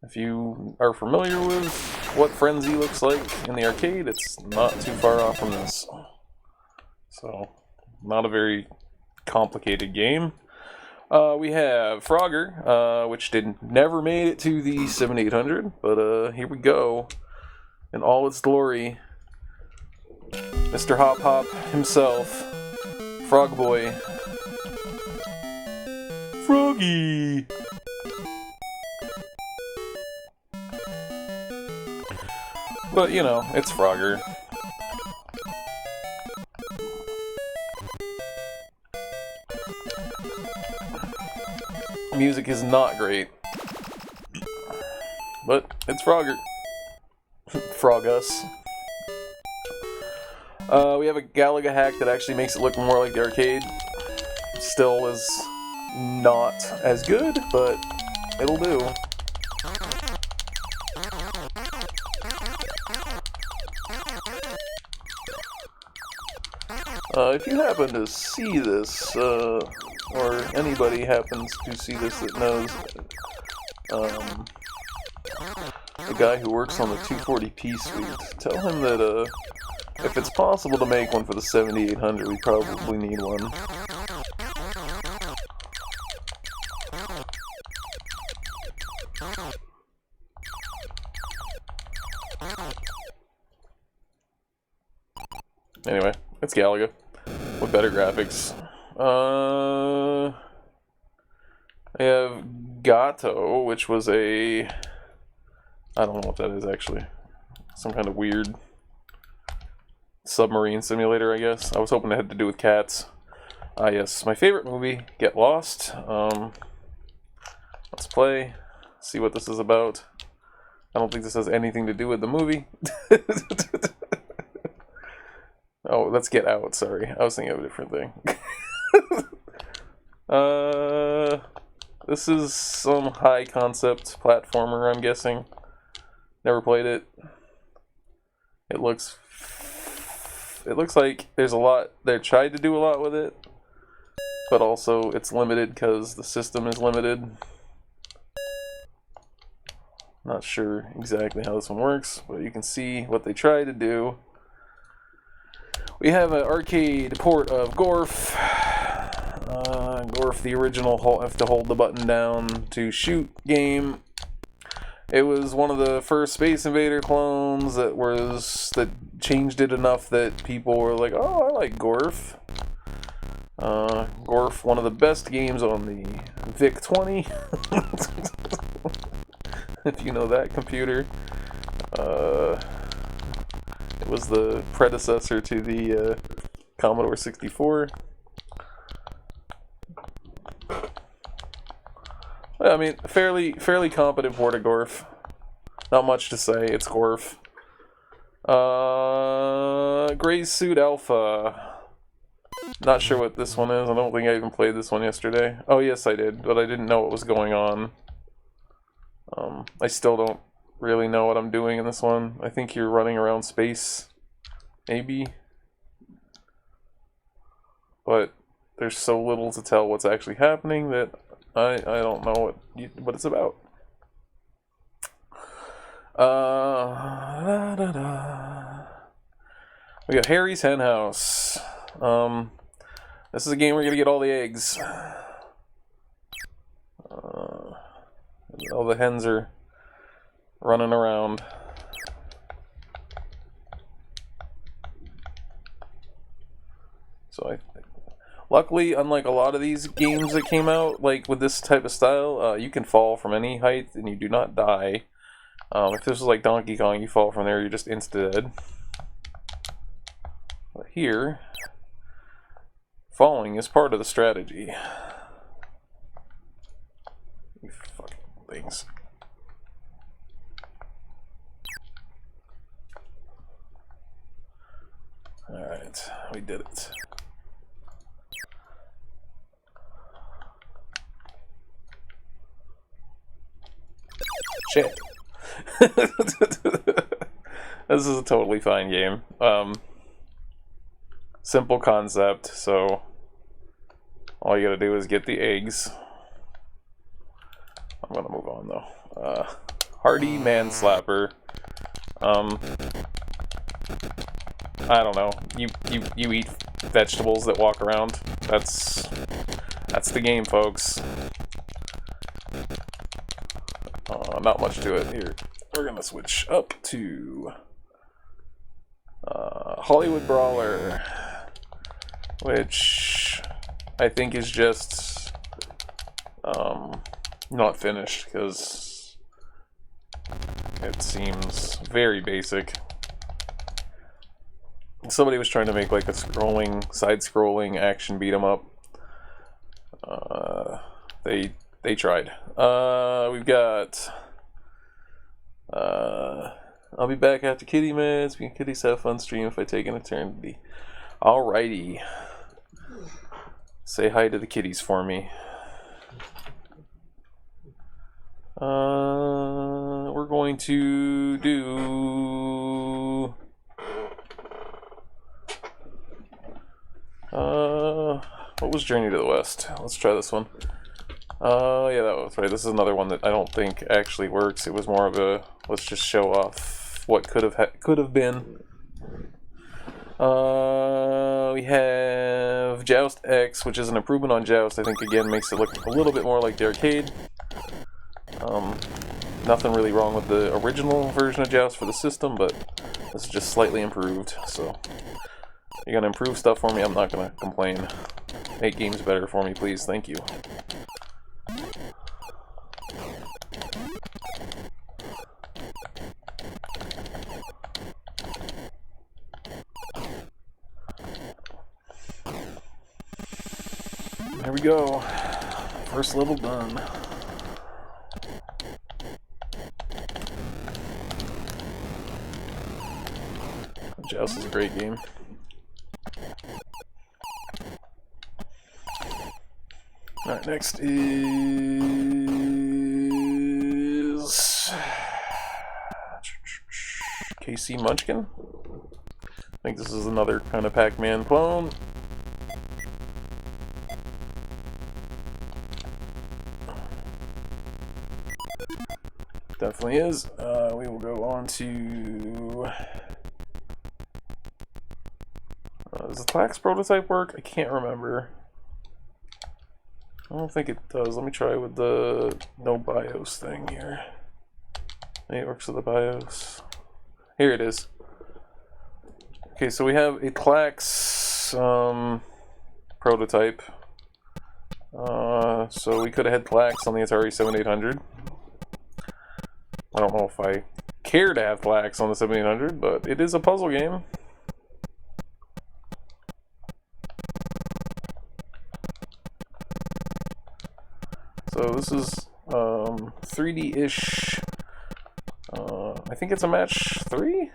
If you are familiar with what Frenzy looks like in the arcade, it's not too far off from this. So, not a very complicated game. We have Frogger, which never made it to the 7800, but here we go. In all its glory, Mr. Hop Hop himself, Frog Boy. Froggy! But, you know, it's Frogger. Music is not great, but it's Frogger. Frog us. We have a Galaga hack that actually makes it look more like the arcade. Still is not as good, but it'll do. If you happen to see this, or anybody happens to see this that knows the guy who works on the 240p suite, tell him that if it's possible to make one for the 7800, we probably need one. Anyway, it's Galaga with better graphics. I have Gato, which was a... I don't know what that is, actually. Some kind of weird submarine simulator, I guess. I was hoping it had to do with cats. Ah, yes, my favorite movie, Get Lost. Let's play, see what this is about. I don't think this has anything to do with the movie. Oh, let's Get Out, sorry. I was thinking of a different thing. This is some high concept platformer, I'm guessing. Never played it. It looks like there's a lot, they tried to do a lot with it, but also it's limited because the system is limited. Not sure exactly how this one works, but you can see what they tried to do. We have an arcade port of Gorf. Gorf, the original have to hold the button down to shoot game. It was one of the first Space Invader clones that changed it enough that people were like, oh, I like Gorf. Gorf, one of the best games on the VIC-20. If you know that computer. It was the predecessor to the Commodore 64. I mean, fairly competent port of Gorf. Not much to say. It's Gorf. Gray Suit Alpha. Not sure what this one is. I don't think I even played this one yesterday. Oh yes, I did, but I didn't know what was going on. I still don't really know what I'm doing in this one. I think you're running around space, maybe. But there's so little to tell what's actually happening that I don't know what it's about. We got Harry's Henhouse. This is a game where you're gonna get all the eggs. All the hens are running around. So luckily, unlike a lot of these games that came out, like with this type of style, you can fall from any height and you do not die. If this was like Donkey Kong, you fall from there, you're just insta-dead. But here, falling is part of the strategy. You fucking things. Alright, we did it. Shit. This is a totally fine game. Simple concept, so all you gotta do is get the eggs. I'm gonna move on though. Hardy Manslapper. I don't know. You eat vegetables that walk around. That's the game, folks. Not much to it here. We're gonna switch up to Hollywood Brawler, which I think is just not finished because it seems very basic. Somebody was trying to make like a side-scrolling action beat 'em up. They tried. We've got I'll be back after kitty meds. We can kitties have fun stream if I take an eternity. Alrighty. Say hi to the kitties for me. We're going to do what was Journey to the West? Let's try this one. Yeah, that was right. This is another one that I don't think actually works. It was more of a let's just show off what could have been. We have Joust X, which is an improvement on Joust. I think again makes it look a little bit more like the arcade. Nothing really wrong with the original version of Joust for the system, but this is just slightly improved. So you're gonna improve stuff for me. I'm not gonna complain. Make games better for me, please. Thank you. There we go. First level done. Joust is a great game. Alright, next is KC Munchkin. I think this is another kind of Pac-Man clone. Definitely is. We will go on to... does the Plax prototype work? I can't remember. I don't think it does. Let me try with the no BIOS thing here. Maybe it works with the BIOS. Here it is. Okay, so we have a Plax prototype. So we could have had Plax on the Atari 7800. I don't know if I care to have Plax on the 7800, but it is a puzzle game. So this is 3D-ish. I think it's a match 3?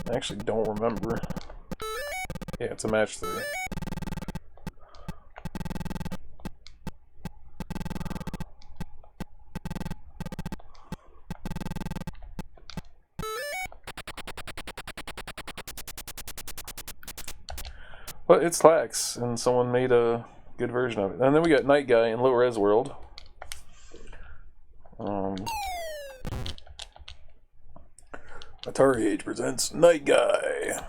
I actually don't remember. Yeah, it's a match 3. But it's Plax, and someone made a good version of it. And then we got Night Guy in Low Res World. Atari Age presents Night Guy.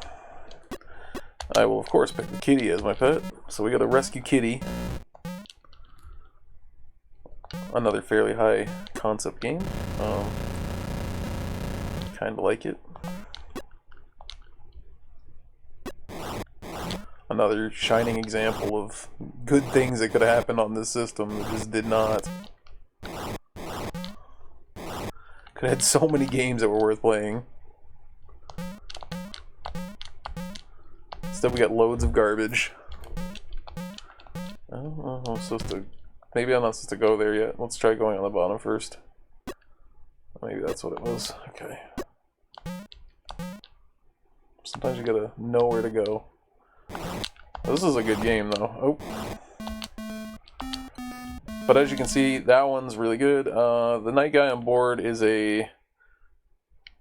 I will, of course, pick the kitty as my pet. So we got a Rescue Kitty. Another fairly high concept game. Kind of like it. Another shining example of good things that could have happened on this system that just did not. Could have had so many games that were worth playing. Instead we got loads of garbage. I don't know if I'm supposed to... Maybe I'm not supposed to go there yet. Let's try going on the bottom first. Maybe that's what it was. Okay. Sometimes you gotta know where to go. This is a good game though. Oh. But as you can see, that one's really good. The Night Guy on board is a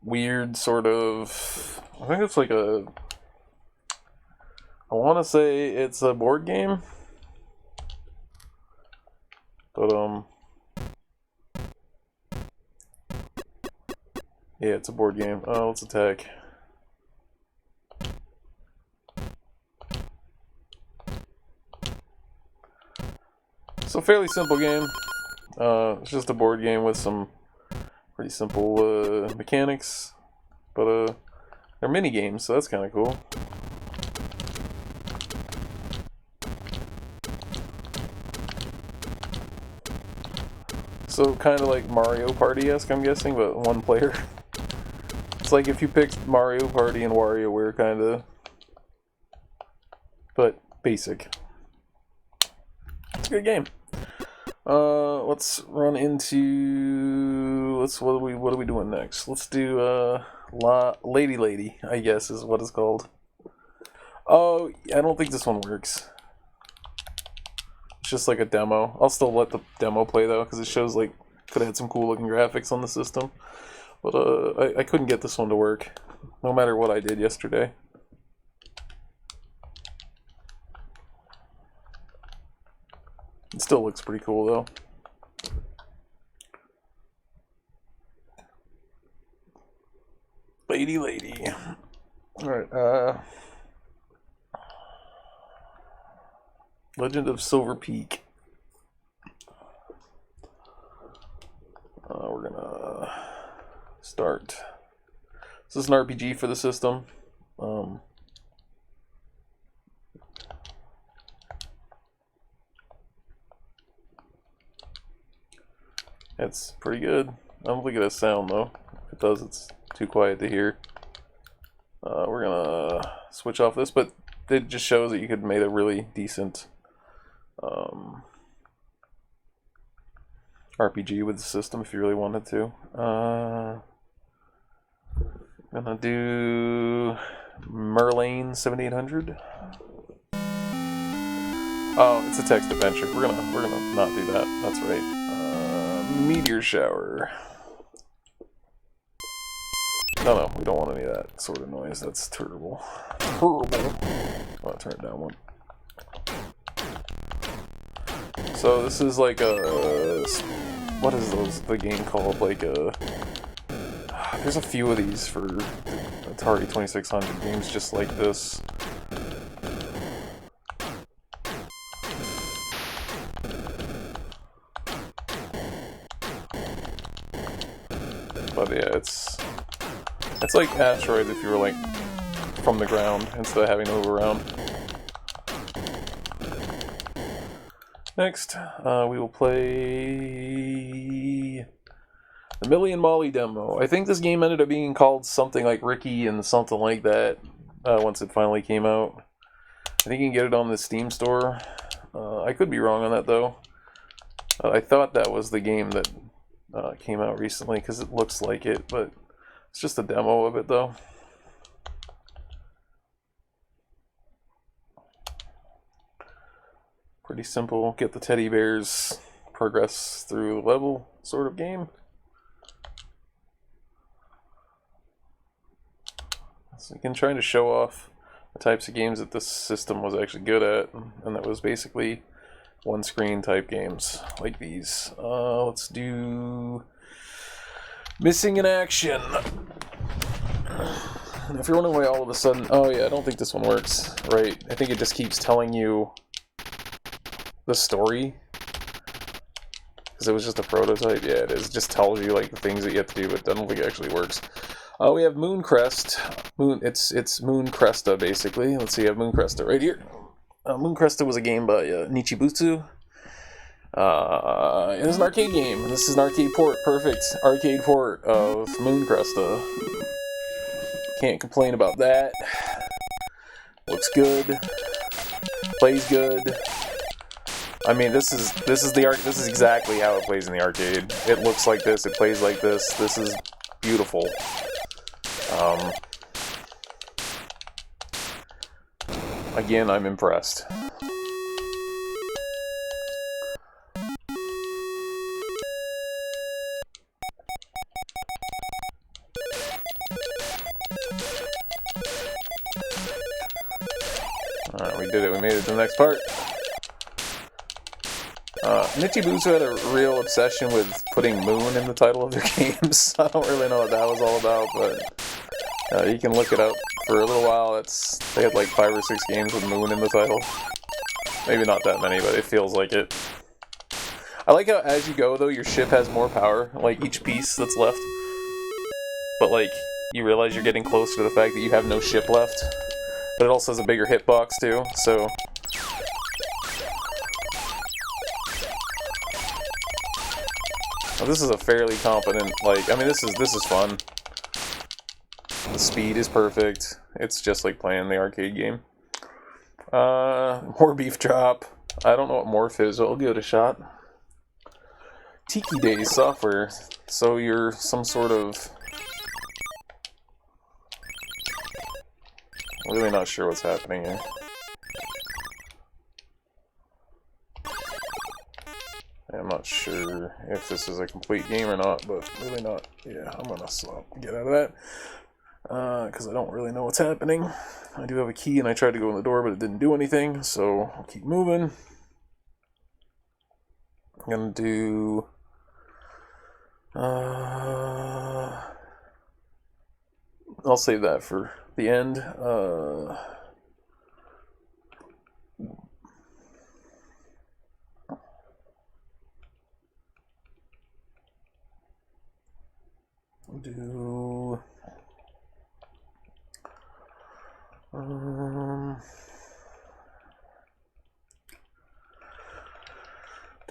weird sort of... I think it's like a... I want to say it's a board game. But, yeah, it's a board game. Let's attack. So, fairly simple game. It's just a board game with some pretty simple mechanics. But, they're mini games, so that's kind of cool. So kind of like Mario Party-esque, I'm guessing, but one player. It's like if you picked Mario Party and WarioWare, kind of. But basic. It's a good game. Let's run into... What are we doing next? Let's do Lady, I guess is what it's called. Oh, I don't think this one works. Just like a demo. I'll still let the demo play though, because it shows like could have had some cool looking graphics on the system. But I couldn't get this one to work, no matter what I did yesterday. It still looks pretty cool though. Lady. Alright, Legend of Silver Peak. We're gonna start. This is an RPG for the system. It's pretty good. I don't think it has sound though. If it does, it's too quiet to hear. We're gonna switch off this, but it just shows that you could make a really decent RPG with the system if you really wanted to. Gonna do Merlane 7800. Oh, it's a text adventure. We're gonna not do that. That's right. Meteor shower. No, we don't want any of that sort of noise. That's terrible. Terrible. I'll turn it down one. So this is like a... What is the game called? Like a... There's a few of these for Atari 2600 games just like this. But yeah, it's like Asteroids if you were like from the ground instead of having to move around. Next, we will play the Million Molly demo. I think this game ended up being called something like Ricky and something like that once it finally came out. I think you can get it on the Steam store. I could be wrong on that though. I thought that was the game that came out recently because it looks like it, but it's just a demo of it though. Pretty simple, get the teddy bears, progress through the level sort of game. So again, trying to show off the types of games that this system was actually good at, and that was basically one screen type games like these. Let's do Missing in Action. If you're wondering why all of a sudden, oh yeah, I don't think this one works, right? I think it just keeps telling you the story, because it was just a prototype. Yeah, it is. It just tells you like the things that you have to do, but I don't think it actually works. We have Mooncrest. It's Mooncresta basically. Let's see, I have Mooncresta right here. Mooncresta was a game by Nichibutsu. It was an arcade game. This is an arcade port. Perfect arcade port of Mooncresta. Can't complain about that. Looks good. Plays good. I mean, this is exactly how it plays in the arcade. It looks like this. It plays like this. This is beautiful. Again, I'm impressed. Alright, we did it. We made it to the next part. Nichibutsu had a real obsession with putting moon in the title of their games. I don't really know what that was all about, but you can look it up. For a little while, they had like 5 or 6 games with moon in the title. Maybe not that many, but it feels like it. I like how as you go, though, your ship has more power, like each piece that's left. But like, you realize you're getting closer to the fact that you have no ship left. But it also has a bigger hitbox, too, so... Well, this is a fairly competent, like, I mean, this is fun. The speed is perfect. It's just like playing the arcade game. More beef chop. I don't know what morph is, but I'll give it a shot. Tiki Days software. So you're some sort of... I'm really not sure what's happening here. I'm not sure if this is a complete game or not, but really not. Yeah, I'm gonna get out of that. Because I don't really know what's happening. I do have a key and I tried to go in the door, but it didn't do anything, so I'll keep moving. I'm gonna do... I'll save that for the end.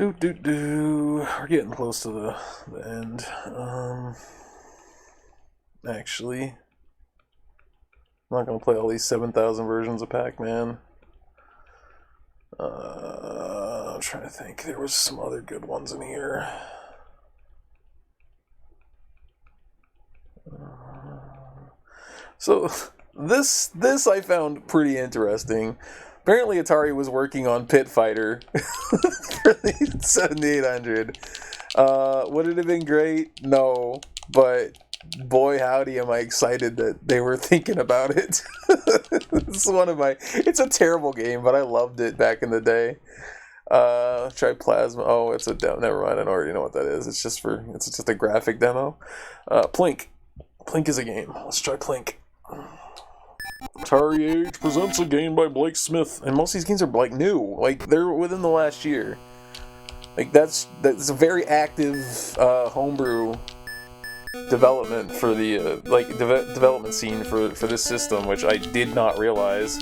We're getting close to the end. Actually, I'm not gonna play all these 7,000 versions of Pac-Man. I'm trying to think. There was some other good ones in here. So this I found pretty interesting. Apparently Atari was working on Pit Fighter for the 7800. Would it have been great? No, but boy howdy am I excited that they were thinking about it. It's a terrible game, but I loved it back in the day. Try Plasma. Oh, it's a demo. Never mind, I already know what that is. It's just a graphic demo. Plink. Plink is a game. Let's try Plink. Atari Age presents a game by Blake Smith. And most of these games are like new. Like they're within the last year. Like that's a very active homebrew development for the development scene for this system, which I did not realize.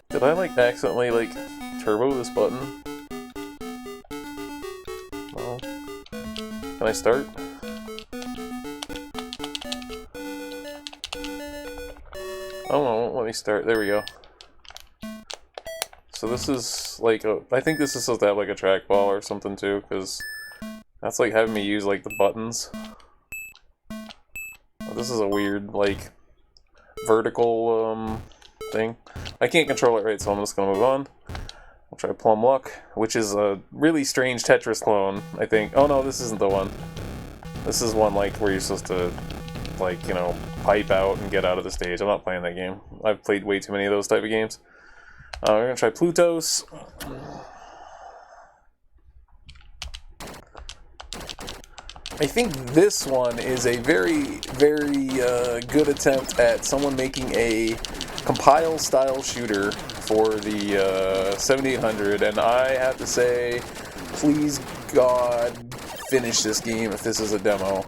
Did I accidentally turbo this button? No. Can I start? Oh no, won't let me start. There we go. So this is I think this is supposed to have a trackball or something too, because that's having me use the buttons. This is a weird vertical thing. I can't control it right, so I'm just gonna move on. I'll try Plum Luck, which is a really strange Tetris clone, I think. Oh no, this isn't the one. This is one where you're supposed to pipe out and get out of the stage. I'm not playing that game. I've played way too many of those type of games. We're gonna try Plutos. I think this one is a very, very good attempt at someone making a compile-style shooter for the 7800, and I have to say, please God, finish this game if this is a demo.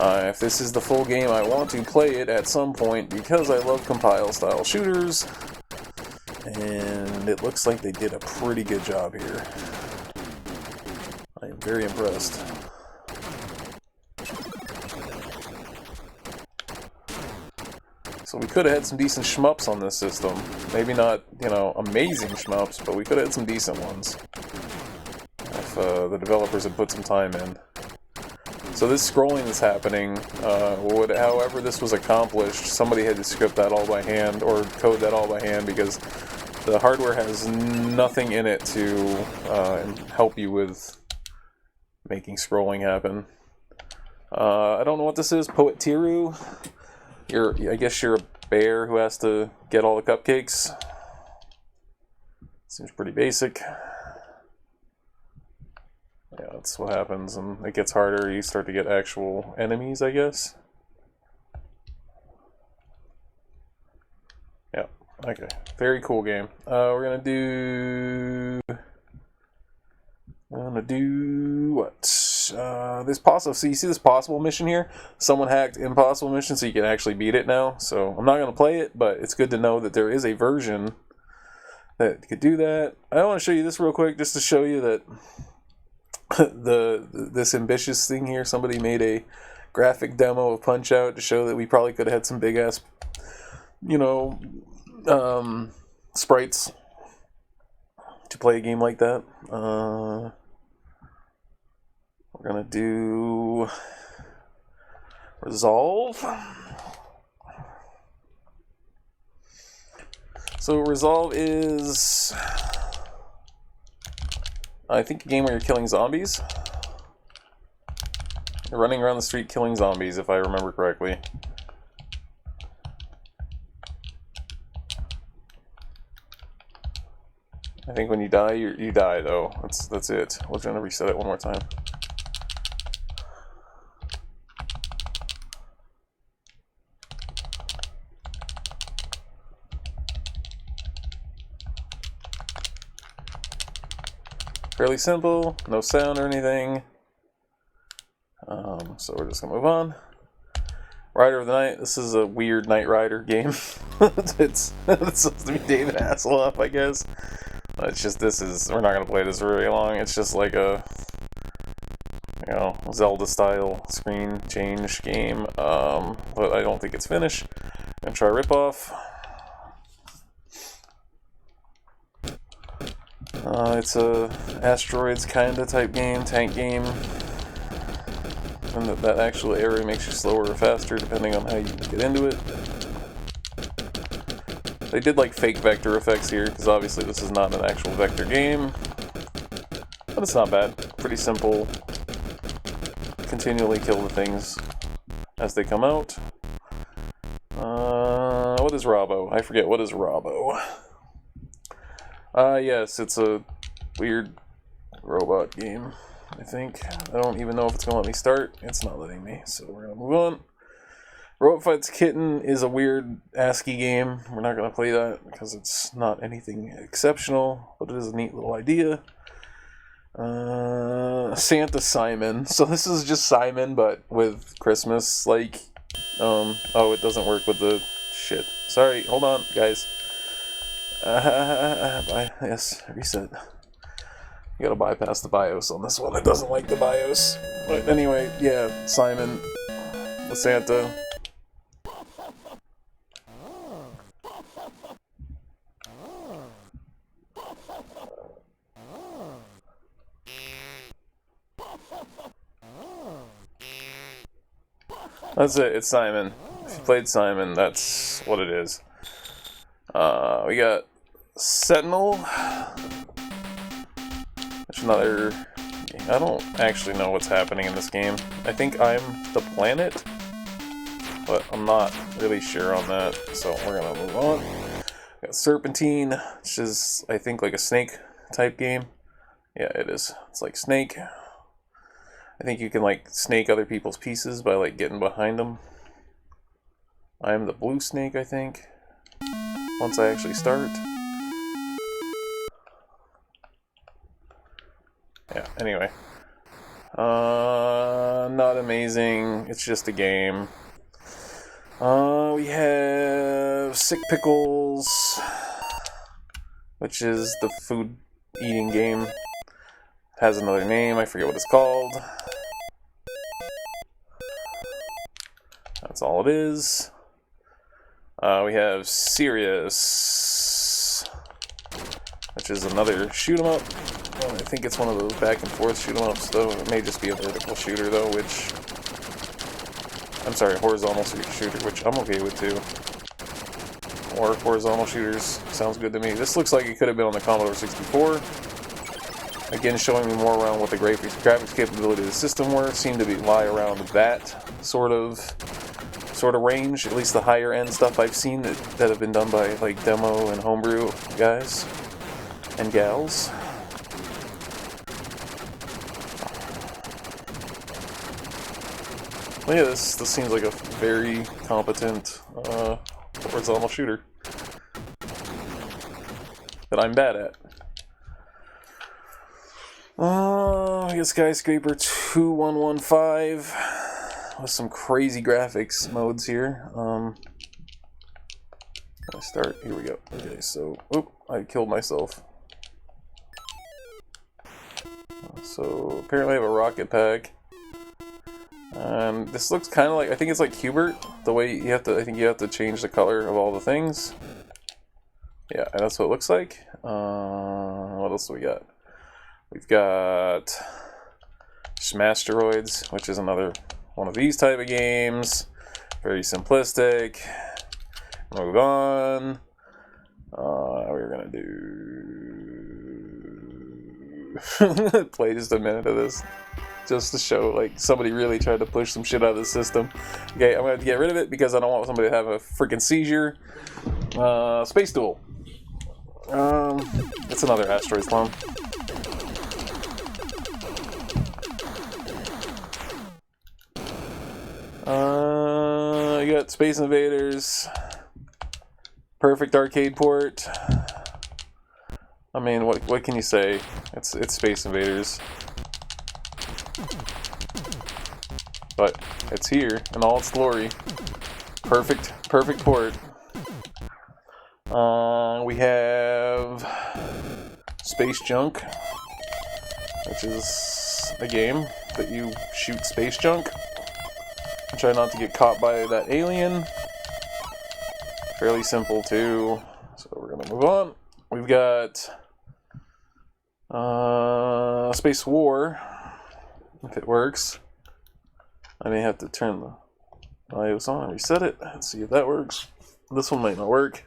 If this is the full game, I want to play it at some point because I love compile-style shooters, and it looks like they did a pretty good job here. I am very impressed. So we could have had some decent shmups on this system. Maybe not, amazing shmups, but we could have had some decent ones. If the developers had put some time in. So this scrolling that's happening, however this was accomplished, somebody had to script that all by hand, or code that all by hand, because the hardware has nothing in it to help you with making scrolling happen. I don't know what this is. Poet Tiru. I guess you're a bear who has to get all the cupcakes. Seems pretty basic. Yeah, that's what happens, and it gets harder. You start to get actual enemies, I guess. Yeah, okay. Very cool game. We're gonna do what? This possible. So you see this possible mission here? Someone hacked impossible mission, so you can actually beat it now. So I'm not gonna play it, but it's good to know that there is a version that could do that. I want to show you this real quick, just to show you that this ambitious thing here. Somebody made a graphic demo of Punch-Out to show that we probably could have had some big ass, sprites to play a game like that. We're gonna do Resolve. So Resolve is, I think, a game where you're killing zombies. You're running around the street killing zombies, if I remember correctly. I think when you die, you die, though. That's it. We're going to reset it one more time. Fairly simple, no sound or anything. So we're just gonna move on. Rider of the Night. This is a weird Knight Rider game. it's supposed to be David Hasselhoff, I guess. It's just, we're not gonna play this very long. It's just like a, Zelda style screen change game. But I don't think it's finished. I'm gonna try Ripoff. It's a Asteroids kinda type game, tank game. and that actual area makes you slower or faster depending on how you get into it. They did like fake vector effects here, because obviously this is not an actual vector game. But it's not bad. Pretty simple. Continually kill the things as they come out. What is Robo? I forget, what is Robo? Yes, it's a weird robot game, I think. I don't even know if it's going to let me start. It's not letting me, so we're going to move on. Robot Fights Kitten is a weird ASCII game. We're not going to play that because it's not anything exceptional, but it is a neat little idea. Santa Simon. So this is just Simon, but with Christmas, like, oh, it doesn't work with the shit. Sorry, hold on, guys. Yes, reset. You gotta bypass the BIOS on this one. It doesn't like the BIOS. But anyway, yeah, Simon, the Santa. That's it, it's Simon. If you played Simon, that's what it is. We got Sentinel. There's another... I don't actually know what's happening in this game. I think I'm the planet, but I'm not really sure on that, so we're gonna move on. We got Serpentine, which is, I think, like a Snake type game. Yeah, it is. It's like Snake. I think you can, like, snake other people's pieces by, like, getting behind them. I'm the blue snake, I think, once I actually start. Yeah, anyway. Not amazing. It's just a game. We have Sick Pickles, which is the food eating game. It has another name, I forget what it's called. That's all it is. We have Sirius, which is another shoot 'em up. I think it's one of those back and forth shoot 'em ups, though. It may just be a vertical shooter, though, which... I'm sorry, horizontal shooter, which I'm okay with, too. Or horizontal shooters. Sounds good to me. This looks like it could have been on the Commodore 64. Again, showing me more around what the graphics capability of the system were. Seemed to lie around that sort of range. At least the higher end stuff I've seen that have been done by like Demo and Homebrew guys and gals. Well, yeah, this seems like a very competent horizontal shooter that I'm bad at. I guess Skyscraper 2115 with some crazy graphics modes here. Let's start. Here we go. Okay, so I killed myself. So apparently I have a rocket pack. This looks kind of like, I think it's like Hubert. The way you have to, I think you have to change the color of all the things. Yeah, that's what it looks like. What else do we got? We've got Smasteroids, which is another one of these type of games. Very simplistic. Move on. We're gonna do play just a minute of this, just to show like somebody really tried to push some shit out of the system. Okay, I'm gonna have to get rid of it because I don't want somebody to have a freaking seizure. Space Duel. It's another Asteroids clone. You got Space Invaders, perfect arcade port. I mean, what can you say? It's Space Invaders, but it's here in all its glory. Perfect port. We have Space Junk, which is a game that you shoot space junk. Try not to get caught by that alien. Fairly simple too. So we're gonna move on. We've got Space War, if it works. I may have to turn the BIOS on and reset it. Let's see if that works. This one might not work.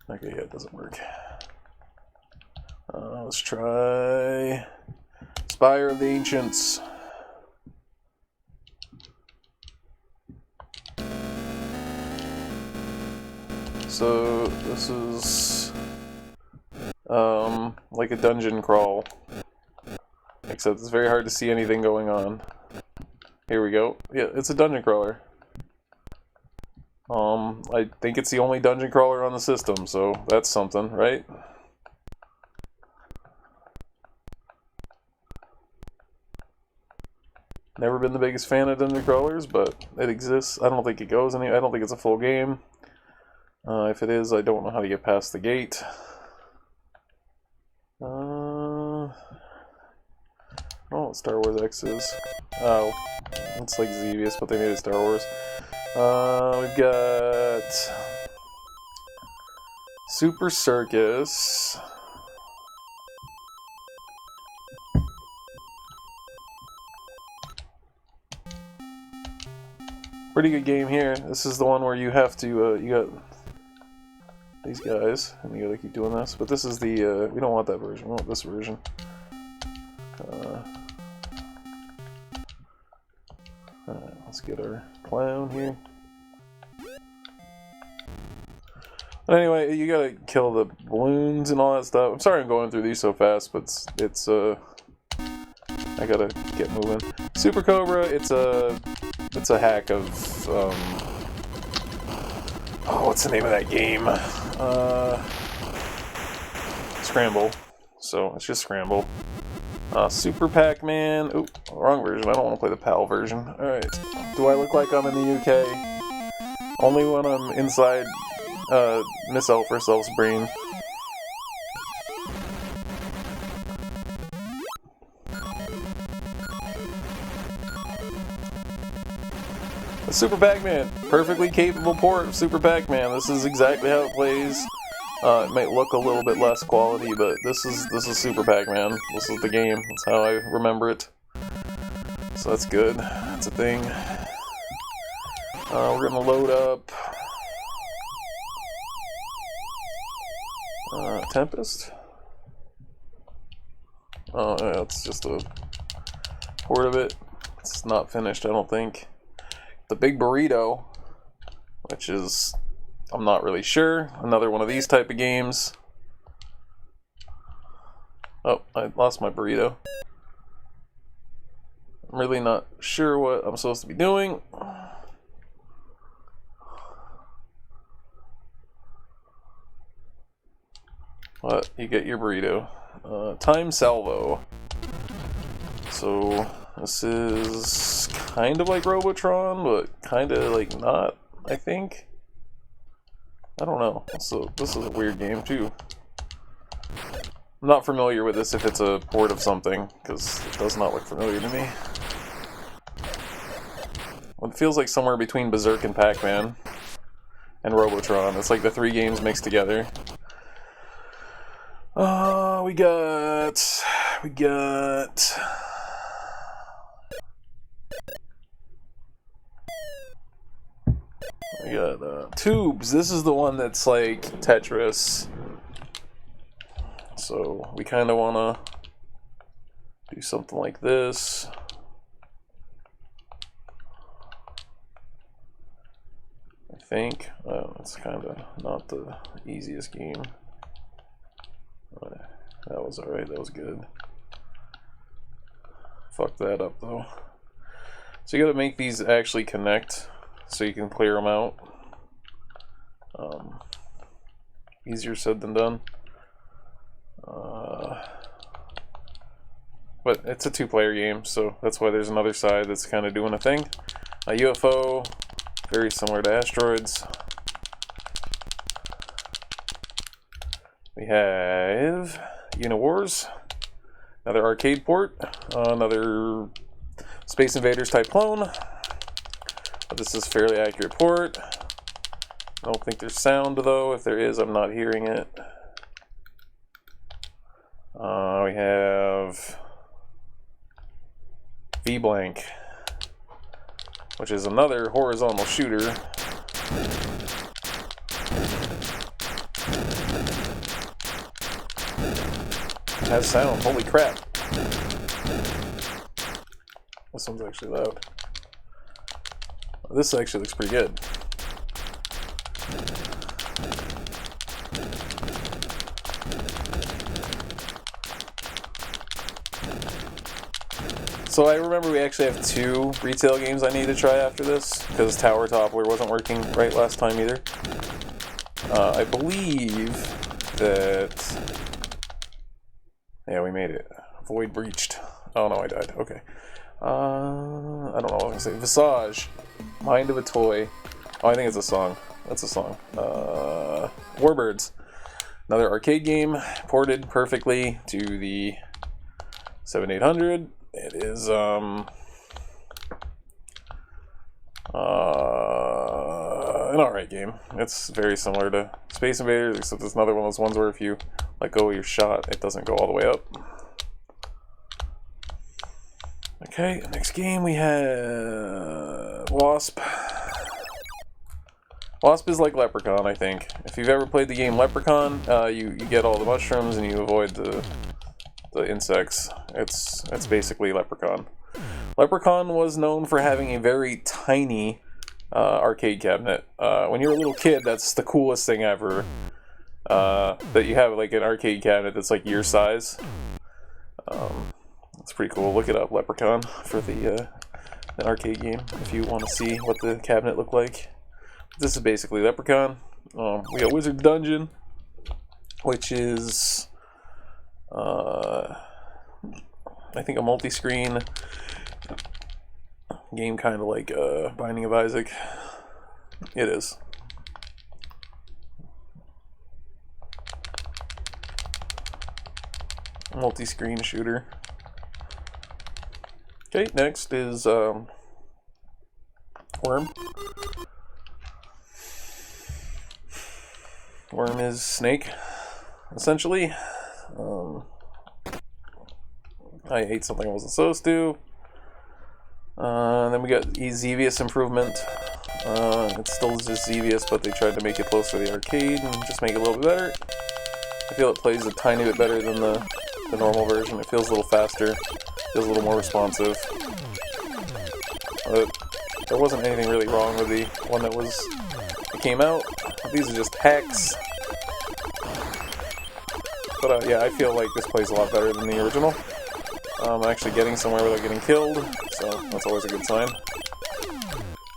Okay, yeah, it doesn't work. Let's try Spire of the Ancients. So this is like a dungeon crawl, except it's very hard to see anything going on. Here we go. Yeah, it's a dungeon crawler. I think it's the only dungeon crawler on the system, so that's something, right? Never been the biggest fan of dungeon crawlers, but it exists. I don't think it goes any. I don't think it's a full game. If it is, I don't know how to get past the gate. Oh, Star Wars X is. Oh, it's like Xevious, but they made it Star Wars. We've got Super Circus. Pretty good game here. This is the one where you have to, you got these guys, and you gotta keep doing this. But this is the, we don't want that version, we want this version. Alright, let's get our clown here. But anyway, you gotta kill the balloons and all that stuff. I'm sorry I'm going through these so fast, but it's I gotta get moving. Super Cobra, it's a hack of, oh, what's the name of that game? Scramble. So, it's just Scramble. Super Pac-Man. Oop, wrong version. I don't want to play the PAL version. Alright. Do I look like I'm in the UK? Only when I'm inside Miss Elf herself's brain. Super Pac-Man, perfectly capable port of Super Pac-Man. This is exactly how it plays. It might look a little bit less quality, but this is Super Pac-Man. This is the game. That's how I remember it. So that's good. That's a thing. We're gonna load up Tempest. Oh, yeah, it's just a port of it. It's not finished, I don't think. The Big Burrito, which is, I'm not really sure, another one of these type of games. Oh, I lost my burrito. I'm really not sure what I'm supposed to be doing. But you get your burrito. Time Salvo. So this is kind of like Robotron, but kind of like not, I think. I don't know. So this is a weird game too. I'm not familiar with this if it's a port of something, because it does not look familiar to me. Well, it feels like somewhere between Berserk and Pac-Man and Robotron. It's like the three games mixed together. We got Tubes. This is the one that's like Tetris. So we kind of want to do something like this. I think. It's kind of not the easiest game. That was alright, that was good. Fuck that up though. So you gotta make these actually connect so you can clear them out. Easier said than done. But it's a two-player game, so that's why there's another side that's kind of doing a thing. A UFO, very similar to Asteroids. We have Uniwars, another arcade port, another Space Invaders type clone. But this is fairly accurate port. I don't think there's sound though. If there is, I'm not hearing it. We have V-Blank, which is another horizontal shooter. It has sound, holy crap. This one's actually loud. This actually looks pretty good. So I remember we actually have 2 retail games I need to try after this, because Tower Toppler wasn't working right last time either. I believe that... Yeah, we made it. Void breached. Oh no, I died. Okay. I don't know what I'm going to say. Visage. Mind of a Toy. Oh, I think it's a song. That's a song. Warbirds. Another arcade game, ported perfectly to the 7800. It is, an alright game. It's very similar to Space Invaders, except it's another one of those ones where if you let go of your shot, it doesn't go all the way up. Okay, next game we have Wasp. Wasp is like Leprechaun, I think. If you've ever played the game Leprechaun, you get all the mushrooms and you avoid the insects. It's basically Leprechaun. Leprechaun was known for having a very tiny arcade cabinet. When you're a little kid, that's the coolest thing ever. That you have like an arcade cabinet that's like your size. It's pretty cool. Look it up, Leprechaun, for the an arcade game if you want to see what the cabinet looked like. This is basically Leprechaun. We got Wizard Dungeon, which is I think a multi-screen game, kind of like Binding of Isaac. It is. Multi-screen shooter. Okay, next is Worm. Worm is Snake, essentially. I ate something I wasn't supposed to. Then we got Xevious Improvement. It's still just Xevious, but they tried to make it closer to the arcade and just make it a little bit better. I feel it plays a tiny bit better than the normal version. It feels a little faster, feels a little more responsive. There wasn't anything really wrong with the one that came out. These are just hacks. But yeah, I feel like this plays a lot better than the original. I'm actually getting somewhere without getting killed, so that's always a good sign.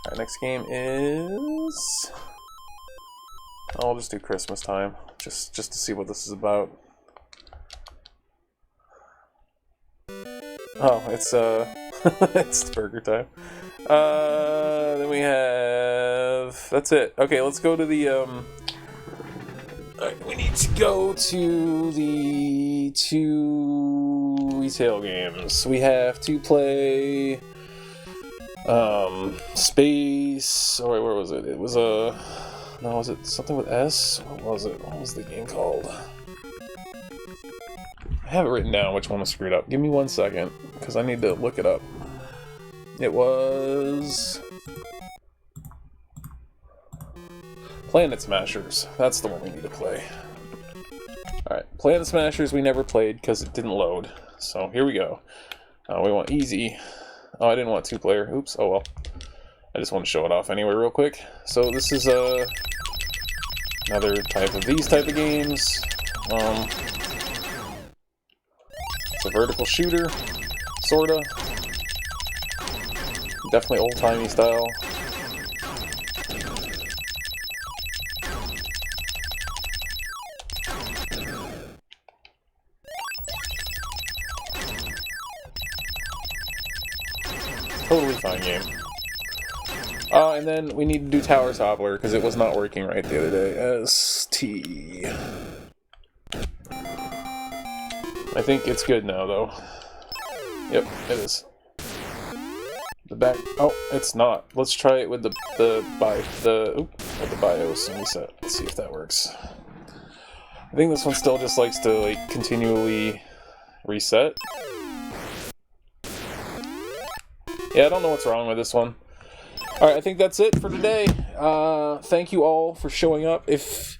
Alright, next game is... I'll just do Christmas Time, just to see what this is about. Oh, it's it's Burger Time. Then we have... That's it. Okay, let's go to the, Alright, we need to go to the 2 retail games. We have to play Space. Oh wait, where was it? It was no, was it something with S? What was it? What was the game called? I have it written down which one was screwed up. Give me 1 second, because I need to look it up. It was Planet Smashers. That's the one we need to play. Alright, Planet Smashers we never played because it didn't load. So here we go. We want easy. Oh, I didn't want 2-player. Oops, oh well. I just want to show it off anyway real quick. So this is another type of these type of games. It's a vertical shooter, sorta. Definitely old-timey style. Totally fine game. And then we need to do Tower Toppler, because it was not working right the other day. ST. I think it's good now, though. Yep, it is. The back... Oh, it's not. Let's try it with the BIOS and reset. Let's see if that works. I think this one still just likes to, like, continually reset. Yeah, I don't know what's wrong with this one. Alright, I think that's it for today. Thank you all for showing up. If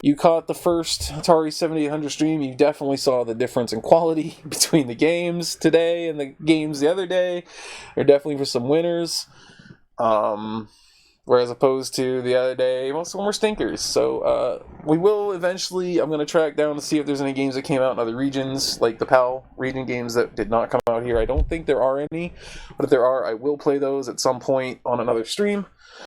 you caught the first Atari 7800 stream, you definitely saw the difference in quality between the games today and the games the other day. There are definitely for some winners. Whereas opposed to the other day, most of them were stinkers. So we will eventually, I'm going to track down to see if there's any games that came out in other regions, like the PAL region games that did not come out here. I don't think there are any, but if there are, I will play those at some point on another stream.